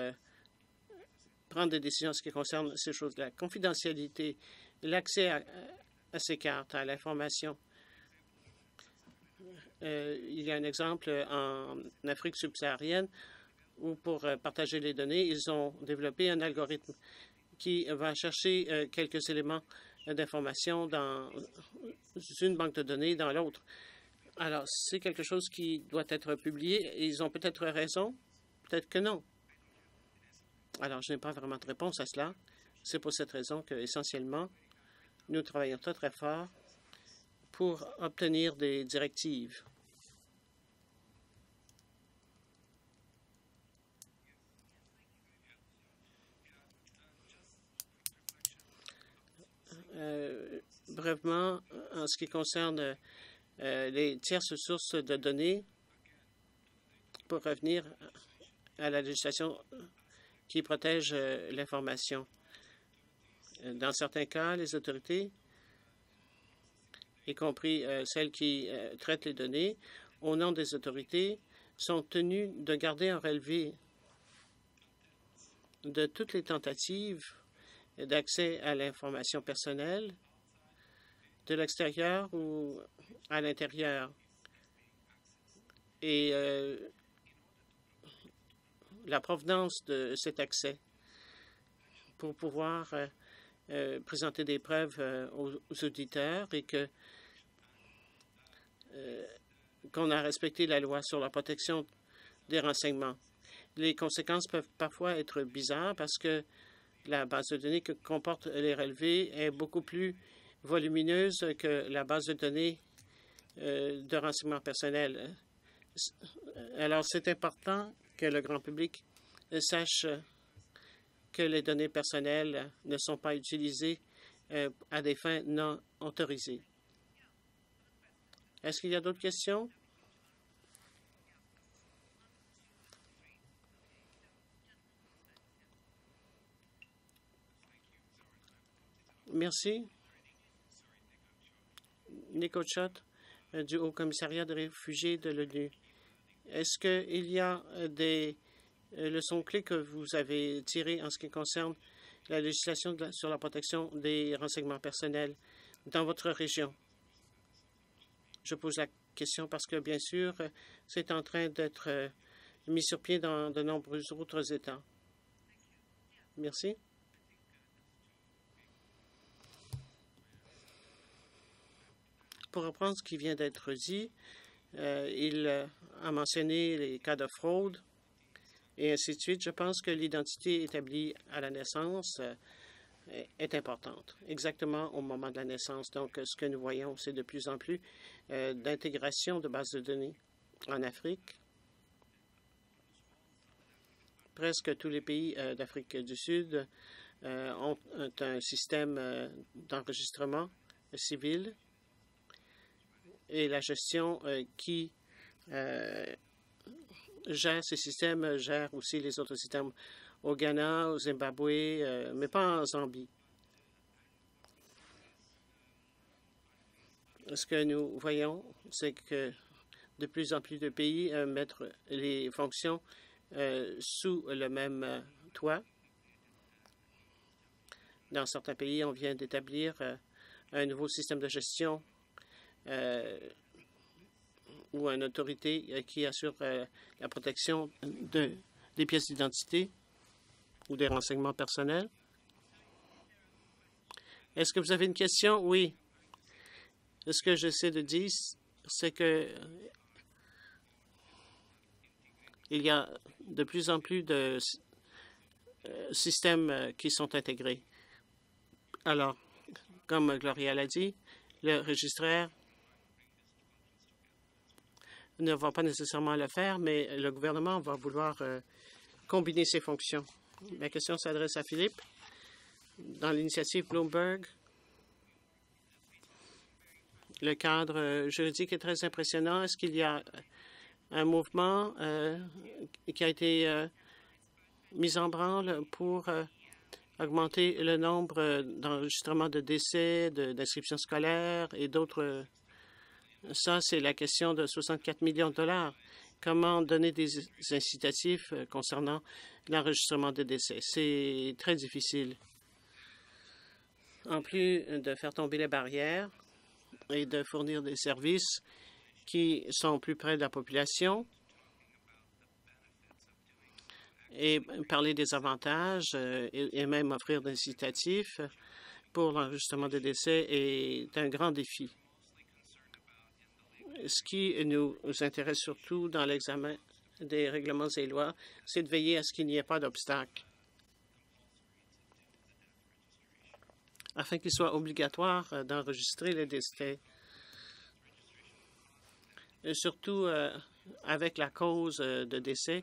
prendre des décisions en ce qui concerne ces choses-là. La confidentialité, l'accès à ces cartes, à l'information. Il y a un exemple en Afrique subsaharienne où, pour partager les données, ils ont développé un algorithme qui va chercher quelques éléments d'information dans une banque de données, dans l'autre. Alors, c'est quelque chose qui doit être publié. Ils ont peut-être raison, peut-être que non. Alors, je n'ai pas vraiment de réponse à cela. C'est pour cette raison que, essentiellement, nous travaillons très, très fort pour obtenir des directives. Brièvement, en ce qui concerne les tierces sources de données, pour revenir à la législation qui protège l'information. Dans certains cas, les autorités, y compris celles qui traitent les données, au nom des autorités, sont tenues de garder un relevé de toutes les tentatives d'accès à l'information personnelle de l'extérieur ou à l'intérieur. Et la provenance de cet accès pour pouvoir présenter des preuves aux auditeurs et qu'on a respecté la loi sur la protection des renseignements. les conséquences peuvent parfois être bizarres parce que la base de données que comporte les relevés est beaucoup plus volumineuse que la base de données de renseignement personnel. Alors, c'est important que le grand public sache que les données personnelles ne sont pas utilisées à des fins non autorisées. Est-ce qu'il y a d'autres questions? Merci. Nico Chott, du Haut-Commissariat des réfugiés de l'ONU. Est-ce qu'il y a des leçons clés que vous avez tirées en ce qui concerne la législation sur la protection des renseignements personnels dans votre région? Je pose la question parce que, bien sûr, c'est en train d'être mis sur pied dans de nombreux autres États. Merci. Pour reprendre ce qui vient d'être dit, il a mentionné les cas de fraude et ainsi de suite. Je pense que l'identité établie à la naissance est importante, exactement au moment de la naissance. Donc, ce que nous voyons, c'est de plus en plus d'intégration de bases de données en Afrique. Presque tous les pays d'Afrique du Sud ont un système d'enregistrement civil et la gestion qui gère ces systèmes gère aussi les autres systèmes au Ghana, au Zimbabwe, mais pas en Zambie. Ce que nous voyons, c'est que de plus en plus de pays mettent les fonctions sous le même toit. Dans certains pays, on vient d'établir un nouveau système de gestion ou une autorité qui assure la protection des pièces d'identité ou des renseignements personnels. Est-ce que vous avez une question? Oui. Ce que j'essaie de dire, c'est que il y a de plus en plus de systèmes qui sont intégrés. Alors, comme Gloria l'a dit, le registraire ne va pas nécessairement le faire, mais le gouvernement va vouloir combiner ses fonctions. Ma question s'adresse à Philippe. Dans l'initiative Bloomberg, le cadre juridique est très impressionnant. Est-ce qu'il y a un mouvement qui a été mis en branle pour augmenter le nombre d'enregistrements de décès, d'inscriptions scolaires et d'autres? Ça, c'est la question de 64 millions de dollars. Comment donner des incitatifs concernant l'enregistrement des décès? C'est très difficile. En plus de faire tomber les barrières et de fournir des services qui sont plus près de la population et parler des avantages et même offrir des incitatifs pour l'enregistrement des décès est un grand défi. Ce qui nous intéresse surtout dans l'examen des règlements et lois, c'est de veiller à ce qu'il n'y ait pas d'obstacle, afin qu'il soit obligatoire d'enregistrer les décès. Et surtout, avec la cause de décès,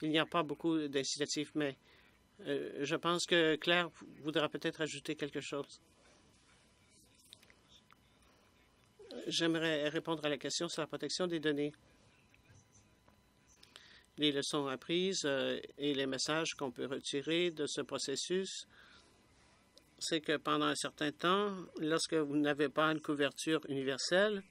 il n'y a pas beaucoup d'incitatifs, mais je pense que Claire voudra peut-être ajouter quelque chose. J'aimerais répondre à la question sur la protection des données. Les leçons apprises et les messages qu'on peut retirer de ce processus, c'est que pendant un certain temps, lorsque vous n'avez pas une couverture universelle,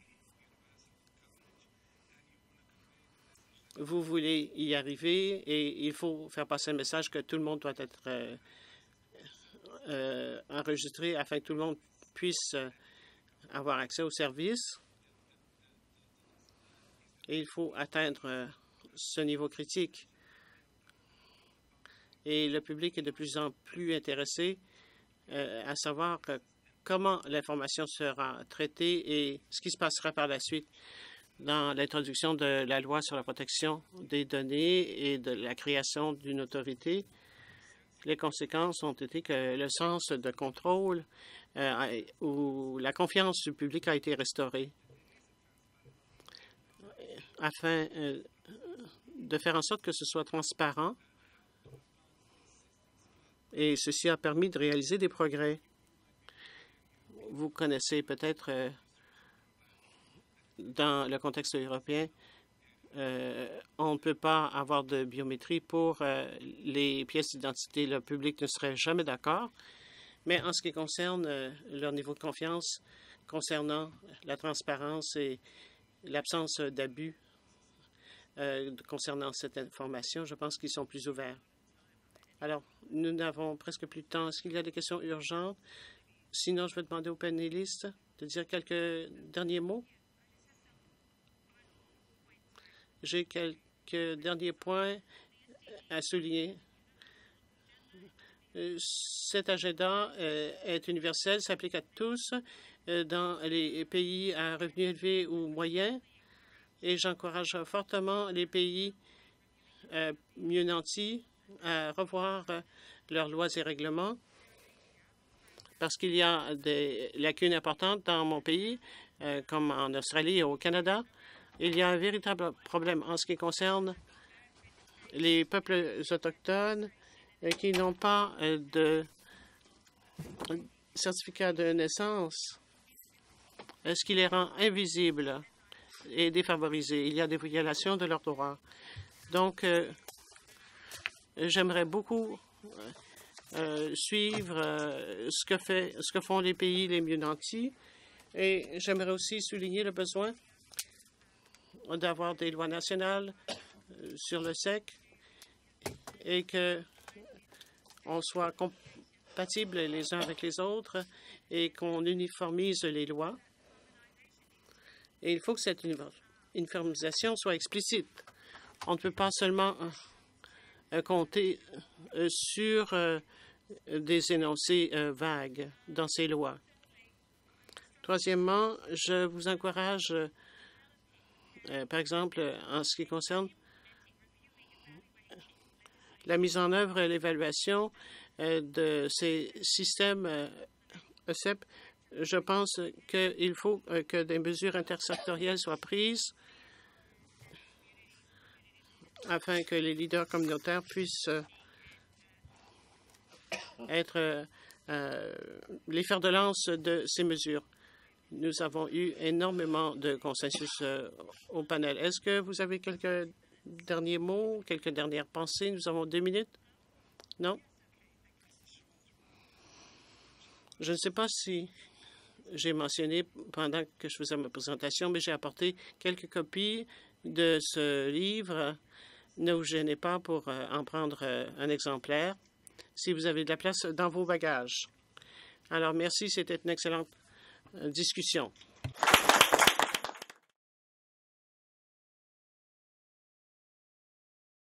vous voulez y arriver et il faut faire passer le message que tout le monde doit être enregistré afin que tout le monde puisse avoir accès aux services. Et il faut atteindre ce niveau critique. Et le public est de plus en plus intéressé à savoir comment l'information sera traitée et ce qui se passera par la suite. dans l'introduction de la loi sur la protection des données et de la création d'une autorité, les conséquences ont été que le sens de contrôle ou la confiance du public a été restaurée afin de faire en sorte que ce soit transparent. Et ceci a permis de réaliser des progrès. Vous connaissez peut-être dans le contexte européen, on ne peut pas avoir de biométrie pour les pièces d'identité. Le public ne serait jamais d'accord. Mais en ce qui concerne leur niveau de confiance concernant la transparence et l'absence d'abus concernant cette information, je pense qu'ils sont plus ouverts. Alors, nous n'avons presque plus de temps. Est-ce qu'il y a des questions urgentes? Sinon, je vais demander aux panélistes de dire quelques derniers mots. J'ai quelques derniers points à souligner. Cet agenda est universel, s'applique à tous dans les pays à revenus élevés ou moyens. Et j'encourage fortement les pays mieux nantis à revoir leurs lois et règlements parce qu'il y a des lacunes importantes dans mon pays, comme en Australie et au Canada. Il y a un véritable problème en ce qui concerne les peuples autochtones qui n'ont pas de certificat de naissance, ce qui les rend invisibles et défavorisés. Il y a des violations de leurs droits. Donc, j'aimerais beaucoup suivre ce que font les pays les mieux nantis et j'aimerais aussi souligner le besoin d'avoir des lois nationales sur le SEC et qu'on soit compatibles les uns avec les autres et qu'on uniformise les lois. Et il faut que cette uniformisation soit explicite. On ne peut pas seulement compter sur des énoncés vagues dans ces lois. Troisièmement, je vous encourage, par exemple, en ce qui concerne la mise en œuvre et l'évaluation de ces systèmes ESEP, je pense qu'il faut que des mesures intersectorielles soient prises afin que les leaders communautaires puissent être les fers de lance de ces mesures. Nous avons eu énormément de consensus au panel. Est-ce que vous avez quelques derniers mots, quelques dernières pensées? Nous avons 2 minutes. Non? Je ne sais pas si j'ai mentionné pendant que je faisais ma présentation, mais j'ai apporté quelques copies de ce livre. Ne vous gênez pas pour en prendre un exemplaire si vous avez de la place dans vos bagages. Alors, merci, c'était une excellente discussion.